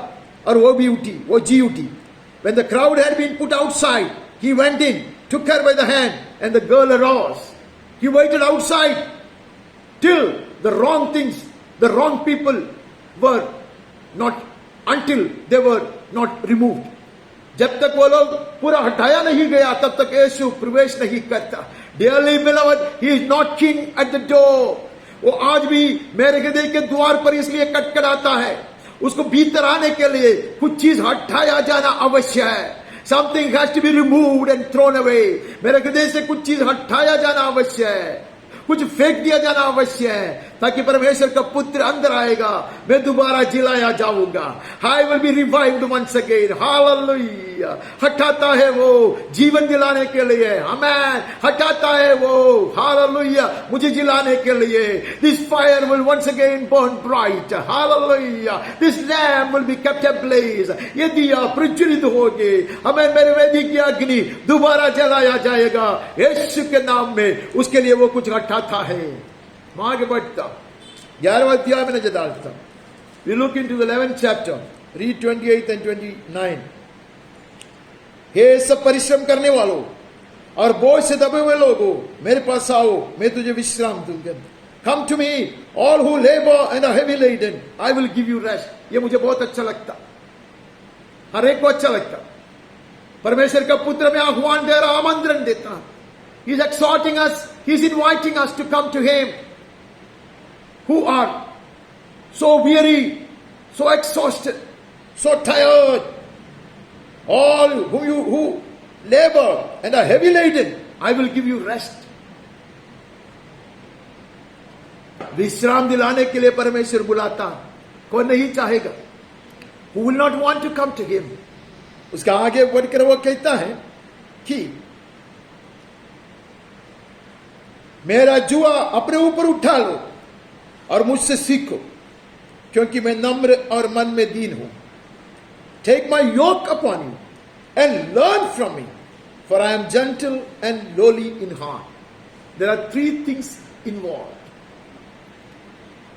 और वो भी उठी, वो जी उठी। When the crowd had been put outside, he went in, took her by the hand, and the girl arose. He waited outside till the wrong things, the wrong people were not, until they were not removed. जब तक वो लोग पूरा हटाया नहीं गया तब तक यीशु प्रवेश नहीं करता. Dearly beloved, he is knocking at the door. वो आज भी मेरे हृदय के द्वार पर इसलिए कटकटाता है. उसको भीतर आने के लिए कुछ चीज हटाया जाना आवश्यक है. Something has to be removed and thrown away. मेरे हृदय से कुछ चीज हटाया जाना आवश्यक है, कुछ फेंक दिया जाना आवश्यक है, ताकि परमेश्वर का पुत्र अंदर आएगा. मैं दोबारा जिलाया जाऊंगा. I will be revived once again. Hallelujah. हटाता है वो जीवन दिलाने के लिए. Amen. हटाता है वो Hallelujah मुझे जिलाने के लिए. This fire will once again burn bright. Hallelujah. This lamp will be kept ablaze. ये दिया प्रज्वलित होगे. हमें मेरे वेदी की अग्नि दोबारा जलाया जाएगा यीशु के नाम में. उसके लिए वो कुछ हटाता है. आगे बढ़ता 11वें अध्याय में नजर डालता. We look into the 11th chapter. Read 28 and 29. हे सब परिश्रम करने वालों और बोझ से दबे हुए लोगों, मेरे पास आओ, मैं तुझे विश्राम दूंगा. Come to me, all who labor and are heavy laden, I will give you rest. ये मुझे बहुत अच्छा लगता, हर एक को अच्छा लगता. परमेश्वर का पुत्र में आह्वान दे रहा, आमंत्रण देता. He is exhorting us, he is inviting us to come to him who are so weary, so exhausted, so tired, all who labor and are heavy laden, I will give you rest. विश्राम दिलाने के लिए परमेश्वर बुलाता. कौन नहीं चाहेगा? Who will not want to come to him? उसका आगे बढ़कर वो कहता है कि मेरा जुआ अपने ऊपर उठा लो और मुझसे सीखो, क्योंकि मैं नम्र और मन में दीन हूं. Take my yoke upon you and learn from me, for I am gentle and lowly in heart. There are 3 things involved.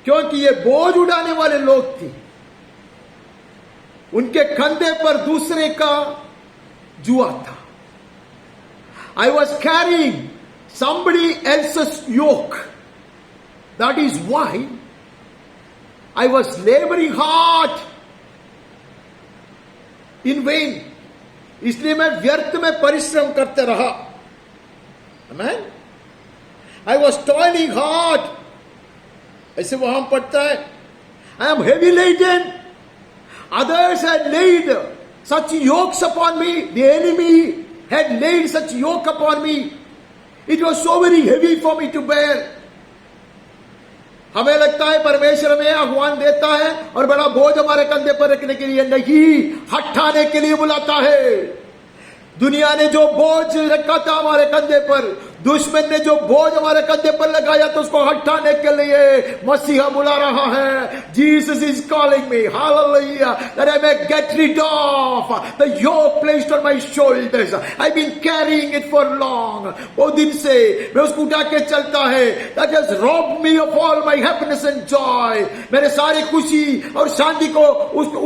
क्योंकि ये बोझ उठाने वाले लोग थे, उनके कंधे पर दूसरे का जुआ था. I was carrying somebody else's yoke. That is why I was laboring hard in vain. इसलिए मैं व्यर्थ में परिश्रम करते रहा. Amen. I was toiling hard. ऐसे वहां पढ़ता है, I am heavy laden. Others had laid such yokes upon me. The enemy had laid such yoke upon me. It was so very heavy for me to bear. हमें लगता है परमेश्वर में आह्वान देता है और बड़ा बोझ हमारे कंधे पर रखने के लिए नहीं, हटाने के लिए बुलाता है. दुनिया ने जो बोझ रखा था हमारे कंधे पर, दुश्मन ने जो बोझ हमारे कंधे पर लगाया तो उसको हटाने के लिए मसीहा बुला रहा है. Jesus is calling me, hallelujah, that I may get rid of the yoke placed on my shoulders. I've been carrying it for long. वो दिन से मैं उसको उठा के चलता है. That has robbed me of all my happiness and joy. मेरे सारी खुशी और शांति को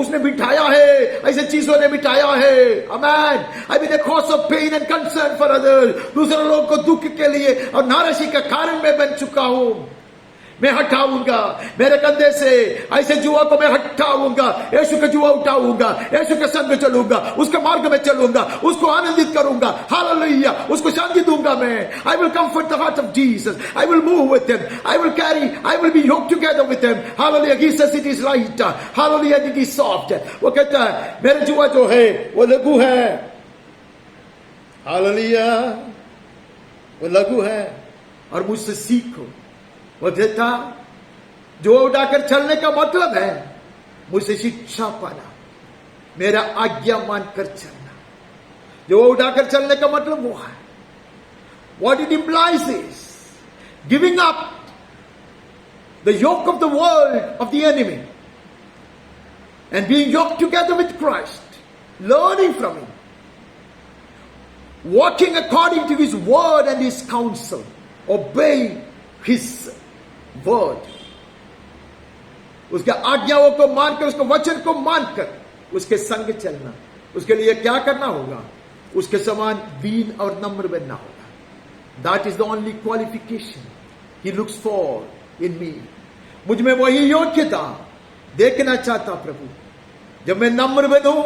उसने बिठाया है, ऐसे चीजों ने बिठाया है. Amen. I've been a cause of pain and concern for others. दूसरे लोगों को दुख के लिए और नाराजी का कारण मैं बन चुका हूं. मैं हटाऊंगा मेरे कंधे से ऐसे जुआ को, मैं हटाऊंगा. यीशु का जुआ उठाऊंगा, यीशु के संग चलूंगा, उसके मार्ग में चलूंगा, उसको आनंदित करूंगा. हालेलुया. उसको शांति दूंगा मैं. I will comfort the heart of Jesus. I will move with him. I will be yoked together with him. Hallelujah. He says it is light. Hallelujah. It is soft. वो कहता है मेरे जुआ जो है वो लघु है. हालेलुया. वो लघु है और मुझसे सीखो. वो देता जो उठाकर चलने का मतलब है मुझसे शिक्षा पाना, मेरा आज्ञा मानकर चलना. जो उठाकर चलने का मतलब वो है. What it implies is giving up the yoke of the world, of the enemy, and being yoked together with Christ, learning from him, walking according to his word and his counsel, obeying his word. उसके आज्ञाओं को मानकर, उसके वचन को मानकर उसके संग चलना. उसके लिए क्या करना होगा? उसके समान दीन और नम्र बनना होगा. That is the only qualification he looks for in me. मुझ में वही योग्यता देखना चाहता प्रभु. जब मैं नम्र बनूं,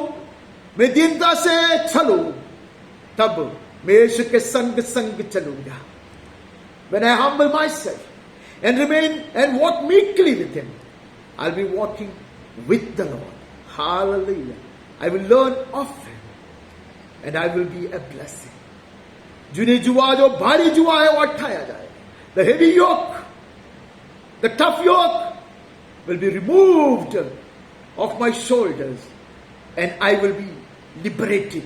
मैं दीनता से चलूं, तब मैं यीशु के संग संग चलूंगा. When I humble myself and remain and walk meekly with him, I'll be walking with the Lord. Hallelujah. I will learn of him and I will be a blessing. जुनी जुआ, जो भारी जुआ है, वो उठाया जाए. The heavy yoke, the tough yoke will be removed off my shoulders and I will be liberated.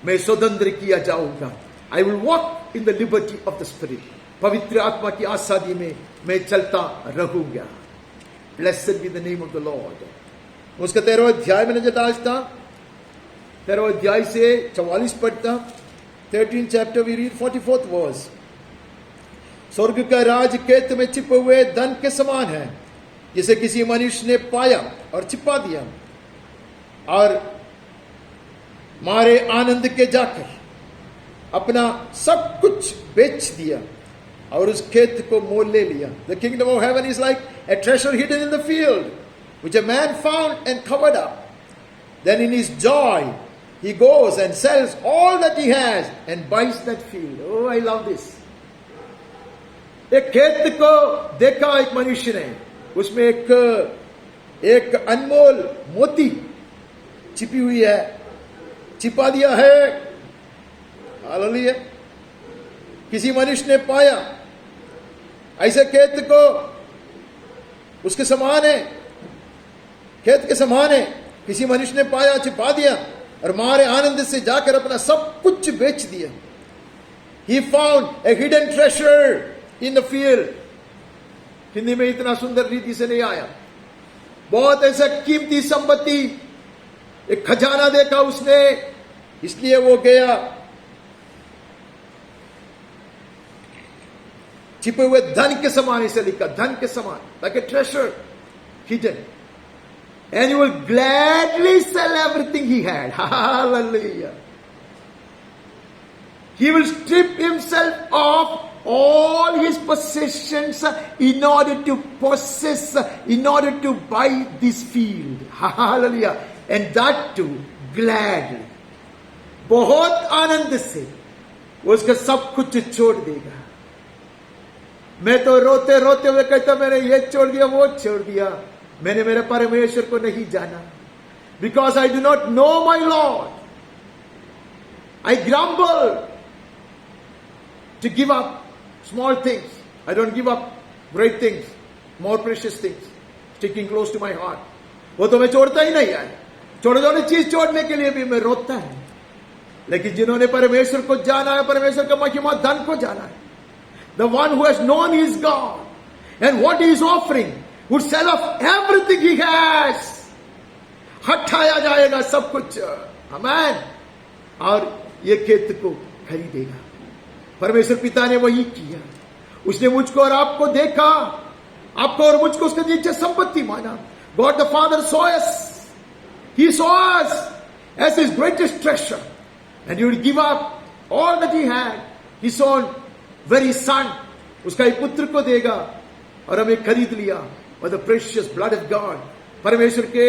मैं स्वतंत्र किया जाऊंगा. I will walk in the liberty of the Spirit. पवित्र आत्मा की आजादी में मैं चलता रहूंगा. Blessed be the name of the Lord. उसका 13वां अध्याय में नजर डालता, 13वां अध्याय से 44 पढ़ता. 13th chapter we read 44th verse. स्वर्ग का राज खेत में छिपे हुए धन के समान है, जिसे किसी मनुष्य ने पाया और छिपा दिया, और मारे आनंद के जाकर अपना सब कुछ बेच दिया और उस खेत को मोल ले लिया. The kingdom of heaven is like a treasure hidden in the field, which a man found and covered up. Then in his joy he goes and sells all that he has and buys that field. Oh, I love this. एक खेत को देखा एक मनुष्य ने, उसमें एक अनमोल मोती छिपी हुई है, छिपा दिया है. हालेलुया. किसी मनुष्य ने पाया, ऐसे खेत को उसके समान है, खेत के समान है, किसी मनुष्य ने पाया, छिपा दिया और मारे आनंद से जाकर अपना सब कुछ बेच दिया. He found a hidden treasure in the field. Hindi में इतना सुंदर रीति से नहीं आया. बहुत ऐसा कीमती संपत्ति, एक खजाना देखा उसने, इसलिए वो गया. छिपे हुए धन के समान, इसे लिखा धन के समान, like a treasure hidden, and he will gladly sell everything he had. Hallelujah. He will strip himself of all his possessions in order to possess, in order to buy this field. Hallelujah. And that too gladly. बहुत आनंद से वो उसका सब कुछ छोड़ देगा. मैं तो रोते रोते हुए कहता, मैंने ये छोड़ दिया, वो छोड़ दिया, मैंने मेरे परमेश्वर को नहीं जाना. Because I do not know my Lord, I grumble to give up small things. I don't give up great things, more precious things, sticking close to my heart. वो तो मैं छोड़ता ही नहीं है. छोटे छोटे चीज छोड़ने के लिए भी मैं रोता है. लेकिन जिन्होंने परमेश्वर को जाना है, परमेश्वर का महिमा धन को जाना है, the one who has known his God and what he is offering, would sell off everything he has. हटाया जाएगा सब कुछ. आमीन. और ये खेत को खरीदेगा. परमेश्वर पिता ने वही किया. उसने मुझको और आपको देखा, आपको और मुझको उसके नीचे संपत्ति माना. God the Father saw us. He saw us as his greatest treasure, and he would give up all that he had. His own very son, उसका एक पुत्र को देगा, और हमें खरीद लिया. By the precious blood of God, परमेश्वर के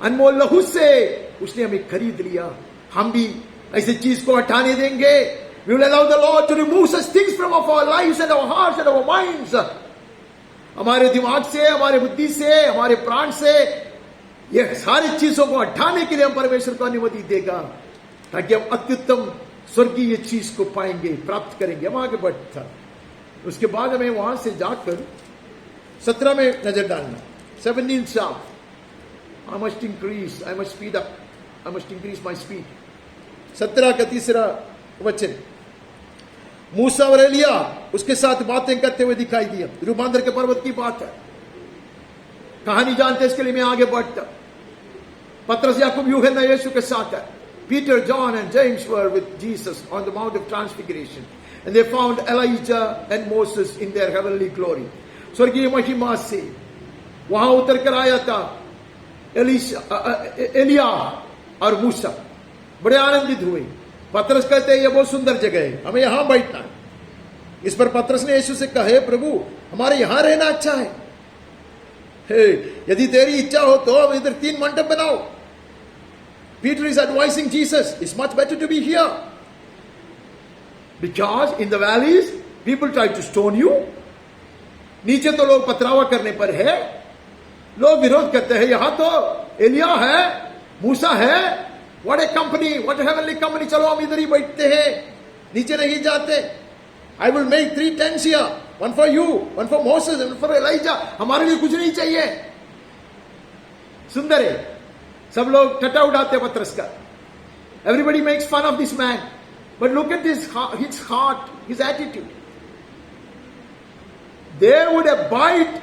अनमोल लहू से उसने हमें खरीद लिया. हम भी ऐसे चीज को हटाने देंगे. We will allow the Lord to remove such things from our lives and our hearts and our minds. हमारे दिमाग से, हमारे बुद्धि से, हमारे प्राण से ये सारी चीजों को हटाने के लिए हम परमेश्वर को अनुमति देगा, ताकि हम अत्युत्तम स्वर्गीय चीज को पाएंगे, प्राप्त करेंगे. हम आगे बढ़ता. उसके बाद हमें वहां से जाकर 17 में नजर डालना. 17th Psalm. I must increase, I must speed up, I must increase my speed. 17 का 3रा वचन. मूसा और एलिया उसके साथ बातें करते हुए दिखाई दिया. रूबांदर के पर्वत की बात है. कहानी जानते, इसके लिए मैं आगे बढ़ता. पतरस, याकूब, यूहन्ना यीशु के साथ है. Peter, John and James were with Jesus on the Mount of Transfiguration, and they found Elijah and Moses in their heavenly glory. स्वर्गीय महिमा से वहां उतर कर आया था एलिया और मूसा. बड़े आनंदित हुए. पतरस कहते हैं ये बहुत सुंदर जगह है, हमें यहां बैठना है. इस पर पतरस ने यीशु से कहा, हे प्रभु, हमारे यहां रहना अच्छा है. यदि तेरी इच्छा हो तो अब इधर 3 मंडप बनाओ. Peter is advising Jesus, it's much better to be here. Because in the valleys, people try to stone you. नीचे तो लोग पथरावा करने पर है, लोग विरोध करते हैं. यहां तो एलिया है, मूसा है. What a company, what a heavenly company. चलो हम इधर ही बैठते हैं, नीचे नहीं जाते. I will make 3 tents here, one for you, one for Moses, and one for Elijah. हमारे लिए कुछ नहीं चाहिए. सुंदर है. सब लोग टटा उड़ाते पत्रस का. Everybody makes fun of this man. But look at his heart, his attitude. They would abide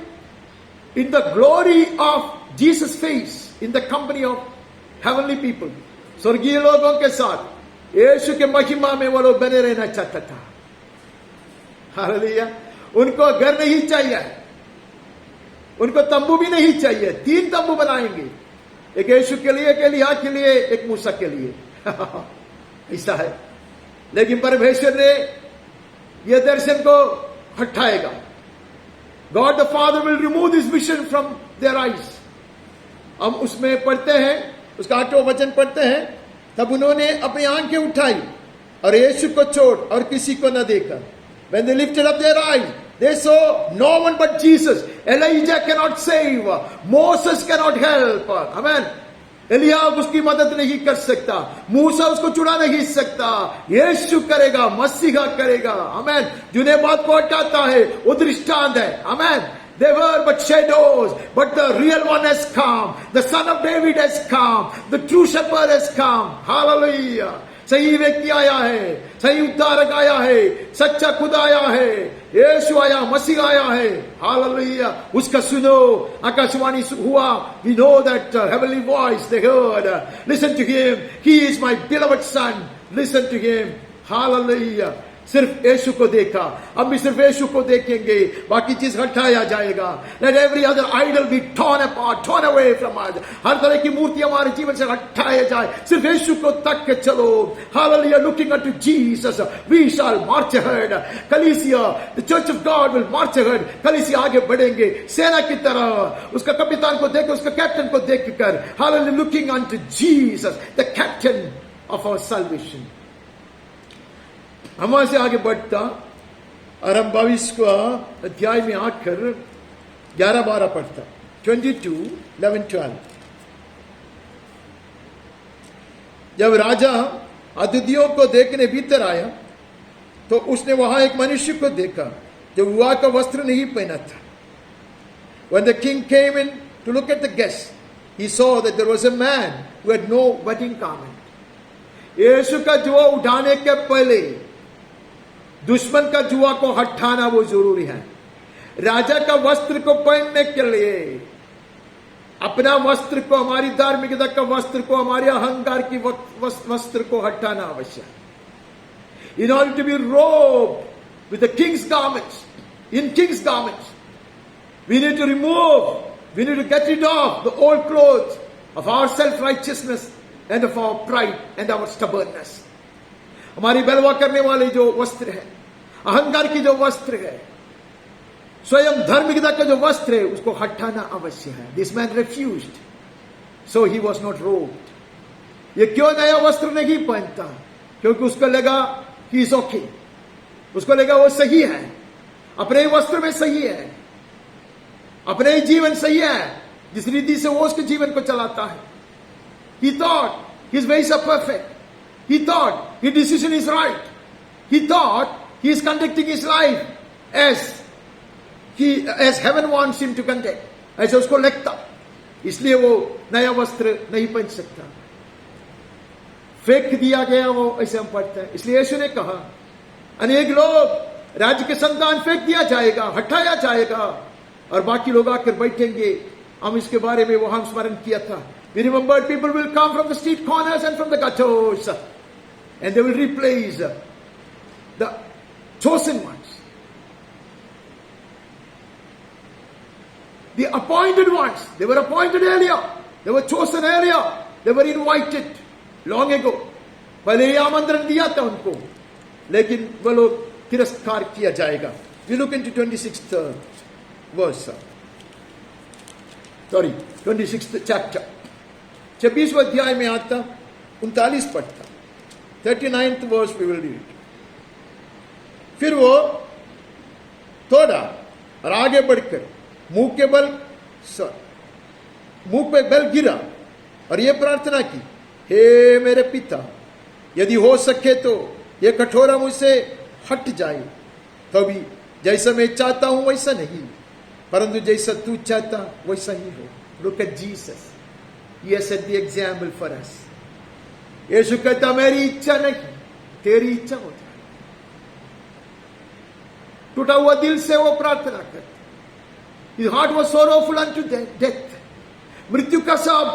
in the glory of Jesus' face, in the company of heavenly people. स्वर्गीय लोगों के साथ यीशु के महिमा में वो लोग बने रहना चाहता था. हालेलुया. उनको घर नहीं चाहिए, उनको तंबू भी नहीं चाहिए. 3 तंबू बनाएंगे, एक यीशु के लिए, एक एलिया के लिए, एक मूसा के लिए. ऐसा है. लेकिन परमेश्वर ने यह दर्शन को हटाएगा. God the Father will remove this vision from their eyes. हम उसमें पढ़ते हैं, उसका 8वां वचन पढ़ते हैं. तब उन्होंने अपनी आंखें उठाई और यीशु को छोड़ और किसी को न देखा. When they lifted up their eyes, they saw no one but Jesus. Elijah cannot save. Moses cannot help. Amen. Elia उसकी मदद नहीं कर सकता, मूसा उसको छुड़ा नहीं सकता. यीशु करेगा, मसीहा करेगा. आमेन. जिन्हें बात को हटाता है वो दृष्टांत है. आमेन. They were but shadows, but the real one has come. The son of David has come. The true shepherd has come. Hallelujah. सही व्यक्ति आया है, सही उद्धारक आया है, सच्चा खुदा आया है, यीशु आया, मसीह आया है. हालेलुया. उसका सुनो. आकाशवाणी हुआ. We know that heavenly voice they heard. Listen to him. He is my beloved son. Listen to him. Hallelujah. सिर्फ यीशु को देखा. हम भी सिर्फ यीशु को देखेंगे, बाकी चीज हटाया जाएगा. Let every other idol be torn apart, torn away from us. हर तरह की मूर्ति हमारे जीवन से हटाया जाए. सिर्फ यीशु को तक के चलो. Hallelujah. Looking unto Jesus, we shall march ahead. कलीसिया, the church of God will march ahead. कलीसिया आगे बढ़ेंगे सेना की तरह. उसका कप्तान को देख, उसका कैप्टन को देख कर. Hallelujah. Looking unto Jesus, the captain of our salvation. हम वहां से आगे बढ़ता और हम 22वां अध्याय में आकर 11-12 पढ़ता. 22, 11, 12. जब राजा अतिथियों को देखने भीतर आया तो उसने वहां एक मनुष्य को देखा जो विवाह का वस्त्र नहीं पहना था. When the king came in to look at the guests, he saw that there was a man who had no wedding garment. यीशु का जुआ उठाने के पहले दुश्मन का जुआ को हटाना वो जरूरी है. राजा का वस्त्र को पहनने के लिए, अपना वस्त्र को, हमारी धार्मिकता का वस्त्र को, हमारे अहंकार की वस्त्र को हटाना आवश्यक है. In order to be robed with the king's garments, in king's garments, we need to remove, we need to get rid of the old clothes of our self-righteousness and of our pride and our stubbornness. हमारी बलवा करने वाले जो वस्त्र है, अहंकार की जो वस्त्र है, स्वयं धार्मिकता का जो वस्त्र है, उसको हटाना अवश्य है. This man refused, so he was not robed. ये क्यों नया वस्त्र नहीं पहनता? क्योंकि उसको लगा ही इज ओके, उसको लगा वो सही है, अपने वस्त्र में सही है, अपने जीवन सही है, जिस रीति से वो उसके जीवन को चलाता है. He thought his ways are perfect. He thought his decision is right. He thought he is conducting his life as heaven wants him to conduct. ऐसा उसको लगता, इसलिए वो नया वस्त्र नहीं पहन सकता. फेंक दिया गया वो, ऐसे हम पढ़ते हैं. इसलिए यीशु ने कहा अनेक लोग, राज्य के संतान फेंक दिया जाएगा, हटाया जाएगा, और बाकी लोग आकर बैठेंगे. हम इसके बारे में वहां स्मरण किया था. We remembered people will come from the street corners and from the gutters, and they will replace the chosen ones, the appointed ones. They were appointed earlier, they were chosen earlier, they were invited long ago. पहले ही आमंत्रण दिया था उनको, लेकिन वो लोग तिरस्कार किया जाएगा. We look into 26th verse, 26th chapter. 26वें अध्याय में आता 39 पढ़ता, 39th verse we will read. फिर वो थोड़ा और आगे बढ़कर मुंह पे बल गिरा और ये प्रार्थना की, हे मेरे पिता, यदि हो सके तो ये कटोरा मुझसे हट जाए, तभी जैसा मैं चाहता हूं वैसा नहीं, परंतु जैसा तू चाहता वैसा ही हो. Look at Jesus. He has set the example for us. यीशु कहता मेरी इच्छा नहीं तेरी इच्छा हो जाए. टूटा हुआ दिल से वो प्रार्थना करता. His heart was sorrowful unto death. मृत्यु का सब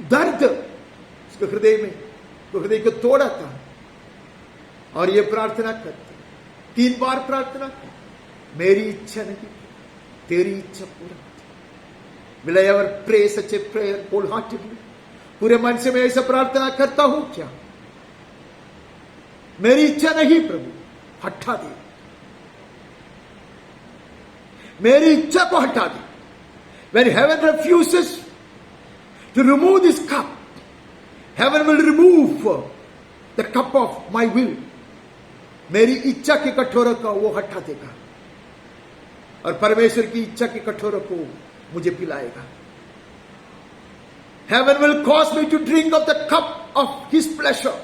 दर्द उसके हृदय में, तो हृदय को तोड़ा था और ये प्रार्थना करता. 3 बार प्रार्थना कर, मेरी इच्छा नहीं तेरी इच्छा पूरा. Will I ever pray such a prayer wholeheartedly? पूरे मन से मैं ऐसा प्रार्थना करता हूं क्या? मेरी इच्छा नहीं प्रभु, हटा दे, मेरी इच्छा को हटा दे. When heaven refuses to remove this cup, heaven will remove the cup of my will. मेरी इच्छा के कटोरे को वो हटा देगा और परमेश्वर की इच्छा के कटोरे को मुझे पिलाएगा. Heaven will cause me to drink of the cup of His pleasure,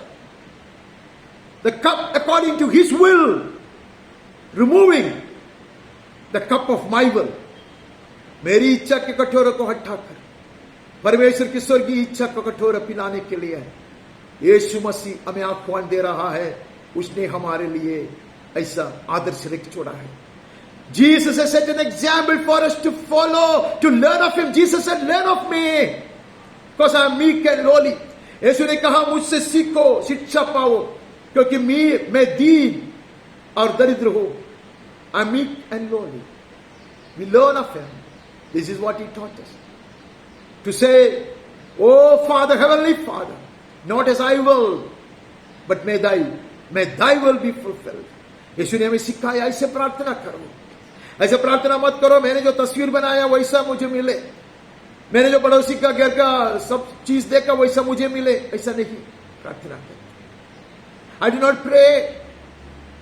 the cup according to His will, removing the cup of my will. मेरी इच्छा के कटोरे को हटाकर परमेश्वर की स्वर्गीय इच्छा को कटोरा पिलाने के लिए यीशु मसीह हमें आह्वान दे रहा है. उसने हमारे लिए ऐसा आदर्श रेख छोड़ा है. Jesus has set an example for us to follow, to learn of Him. Jesus said, learn of me, because I am meek and lowly. यीशु ने कहा मुझसे सीखो, शिक्षा पाओ, क्योंकि मैं दीन और दरिद्र हूं. I am meek and lowly. We learn of Him. This is what He taught us. To say, oh Father, Heavenly Father, not as I will, but may Thy will be fulfilled. यीशु ने हमें सिखाया ऐसे प्रार्थना करो. ऐसे प्रार्थना मत करो मैंने जो तस्वीर बनाया वैसा मुझे मिले, मैंने जो पड़ोसी का घर का सब चीज देखा वैसा मुझे मिले, ऐसा नहीं प्रार्थना करो. I do not pray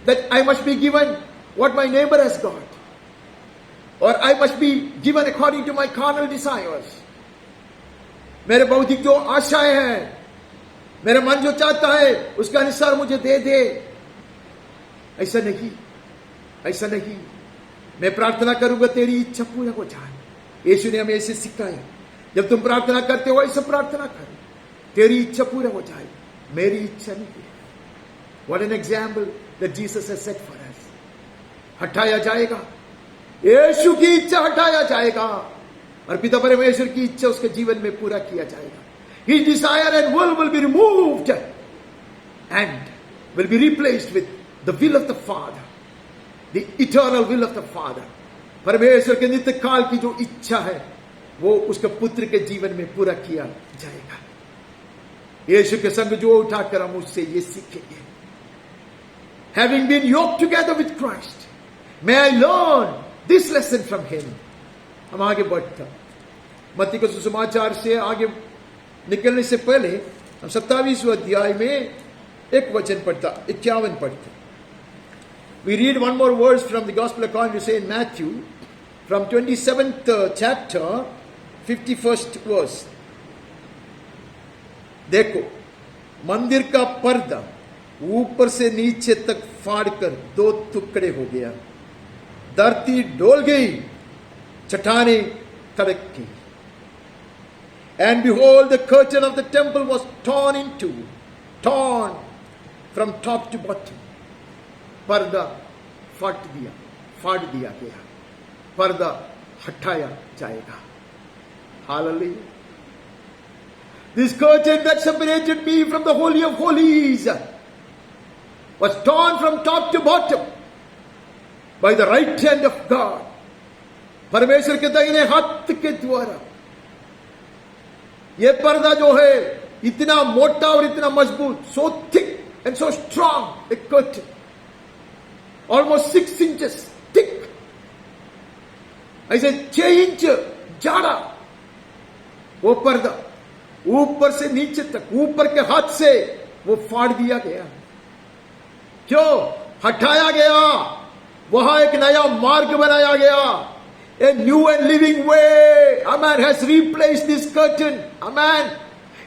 that I must be given what my neighbor has got, or I must be given according to my carnal desires. मेरे भौतिक जो आशाएं हैं, मेरा मन जो चाहता है उसके अनुसार मुझे दे दे, ऐसा नहीं, ऐसा नहीं. मैं प्रार्थना करूंगा तेरी इच्छा पूरा हो जाए. यीशु ने हमें ऐसे सिखाया. जब तुम प्रार्थना करते हो ऐसे प्रार्थना करो, तेरी इच्छा पूरा हो जाए, मेरी इच्छा नहीं. What an example that Jesus has set for us. हटाया जाएगा, यीशु की इच्छा हटाया जाएगा और पिता परमेश्वर की इच्छा उसके जीवन में पूरा किया जाएगा. His desire and will be removed and will be replaced with the will of the Father, the eternal will of the Father. परमेश्वर के नित्य काल की जो इच्छा है वो उसके पुत्र के जीवन में पूरा किया जाएगा. यीशु के संग जो उठाकर हम उससे ये सीखेंगे. Having been yoked together with Christ, may I learn this lesson from Him. हम आगे बढ़ता मत्ती के सुसमाचार से आगे निकलने से पहले हम 27वें अध्याय में एक वचन पढ़ता, 51 पढ़ते. We read one more verse from the Gospel according to Saint Matthew, from 27th chapter, 51st verse. देखो, मंदिर का पर्दा ऊपर से नीचे तक फाड़कर 2 टुकड़े हो गया. धरती डोल गई, चट्टानें कड़क गई. And behold, the curtain of the temple was torn from top to bottom. पर्दा फाड़ दिया गया, पर्दा हटाया जाएगा. Hallelujah. This curtain that separated me from the Holy of Holies was torn from top to bottom by the right hand of God. परमेश्वर के दाहिने हाथ के द्वारा यह पर्दा जो है इतना मोटा और इतना मजबूत, so thick and so strong, a curtain, almost 6 inches thick, ऐसे 6 इंच जाड़ा वो पर्दा ऊपर से नीचे तक, ऊपर के हाथ से वो फाड़ दिया गया। क्यों? हटाया गया, वहां एक नया मार्ग बनाया गया। A new and living way, amen, has replaced this curtain, amen.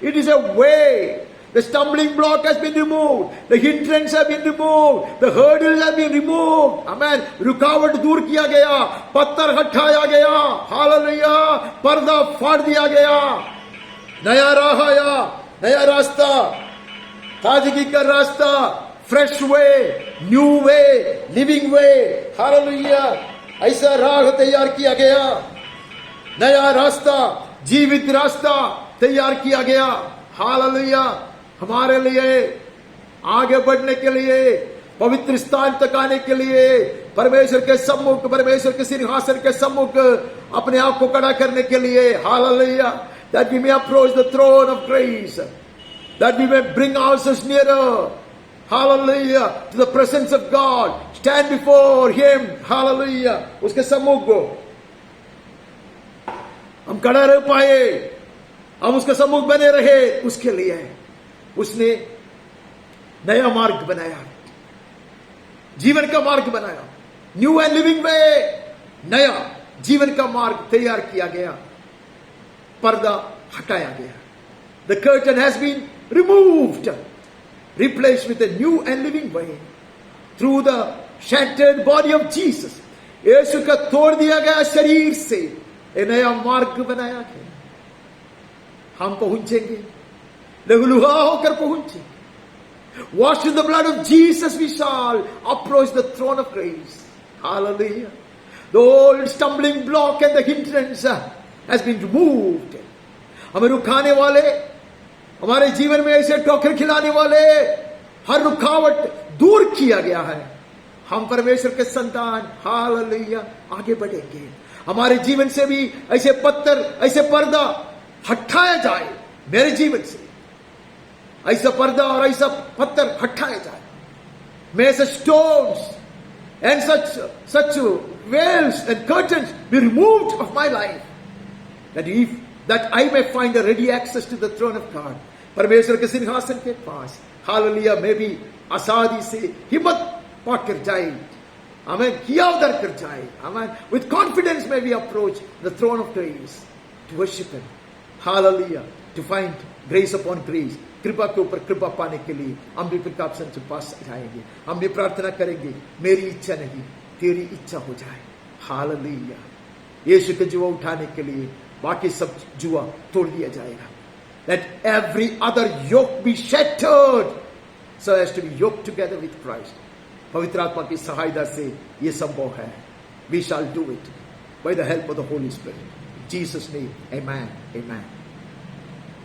It is a way. The stumbling block has been removed, the hindrance have been removed, the hurdles have been removed, amen. रुकावट दूर किया गया, पत्थर हटाया गया, hallelujah, पर्दा फाड़ दिया गया, नया राह आया, नया रास्ता, ताजगी का रास्ता, फ्रेश वे, न्यू वे, लिविंग वे, हालेलुया। ऐसा राह तैयार किया गया, नया रास्ता, जीवित रास्ता तैयार किया गया, हालेलुया। हमारे लिए आगे बढ़ने के लिए, पवित्र स्थान तक आने के लिए, परमेश्वर के सम्मुख, परमेश्वर के सिंहासन के सम्मुख अपने आप को खड़ा करने के लिए, hallelujah, that we may approach the throne of grace, that we may bring ourselves nearer, hallelujah, to the presence of God, stand before him, hallelujah, उसके सम्मुख को हम खड़ा रह पाए, हम उसके सम्मुख बने रहे, उसके लिए उसने नया मार्ग बनाया, जीवन का मार्ग बनाया, न्यू एंड लिविंग वे, नया जीवन का मार्ग तैयार किया गया, पर्दा हटाया गया, the curtain has been removed, replaced with a new and living way through the shattered body of Jesus. यीशु का तोड़ दिया गया शरीर से एक नया मार्ग बनाया गया। हम पहुंचेंगे, लहूलुहा होकर पहुंचेंगे। Washed in the blood of Jesus, we shall approach the throne of grace. Hallelujah. The old stumbling block and the hindrance has been removed. हमें रुकाने वाले, हमारे जीवन में ऐसे ठोकर खिलाने वाले हर रुकावट दूर किया गया है। हम परमेश्वर के संतान, हालेलुया, आगे बढ़ेंगे। हमारे जीवन से भी ऐसे पत्थर, ऐसे पर्दा हटाया जाए, मेरे जीवन से ऐसा पर्दा और ऐसा पत्थर हटाया जाए। May such stones and such veils and curtains be removed of my life, that I may find a ready access to the throne of God. परमेश्वर के सिंहासन के पास, हालेलुया, मैं भी आसानी से हिम्मत पाकर जाए, आमेन, किया उधर कर जाए, आमेन। With confidence may we approach the throne of grace to worship him, hallelujah, to find grace upon grace, कृपा के ऊपर कृपा पाने के लिए हम भी प्रकाश के पास जाएंगे। हम भी प्रार्थना करेंगे, मेरी इच्छा नहीं तेरी इच्छा हो जाए, हालेलुया। यीशु के जुआ उठाने के लिए बाकी सब जुआ तोड़ दिया जाएगा। Let every other yoke be shattered so as to be yoked together with Christ. पवित्र आत्मा की सहायता से ये संभव है। We shall do it by the help of the Holy Spirit. In Jesus' name, amen, amen.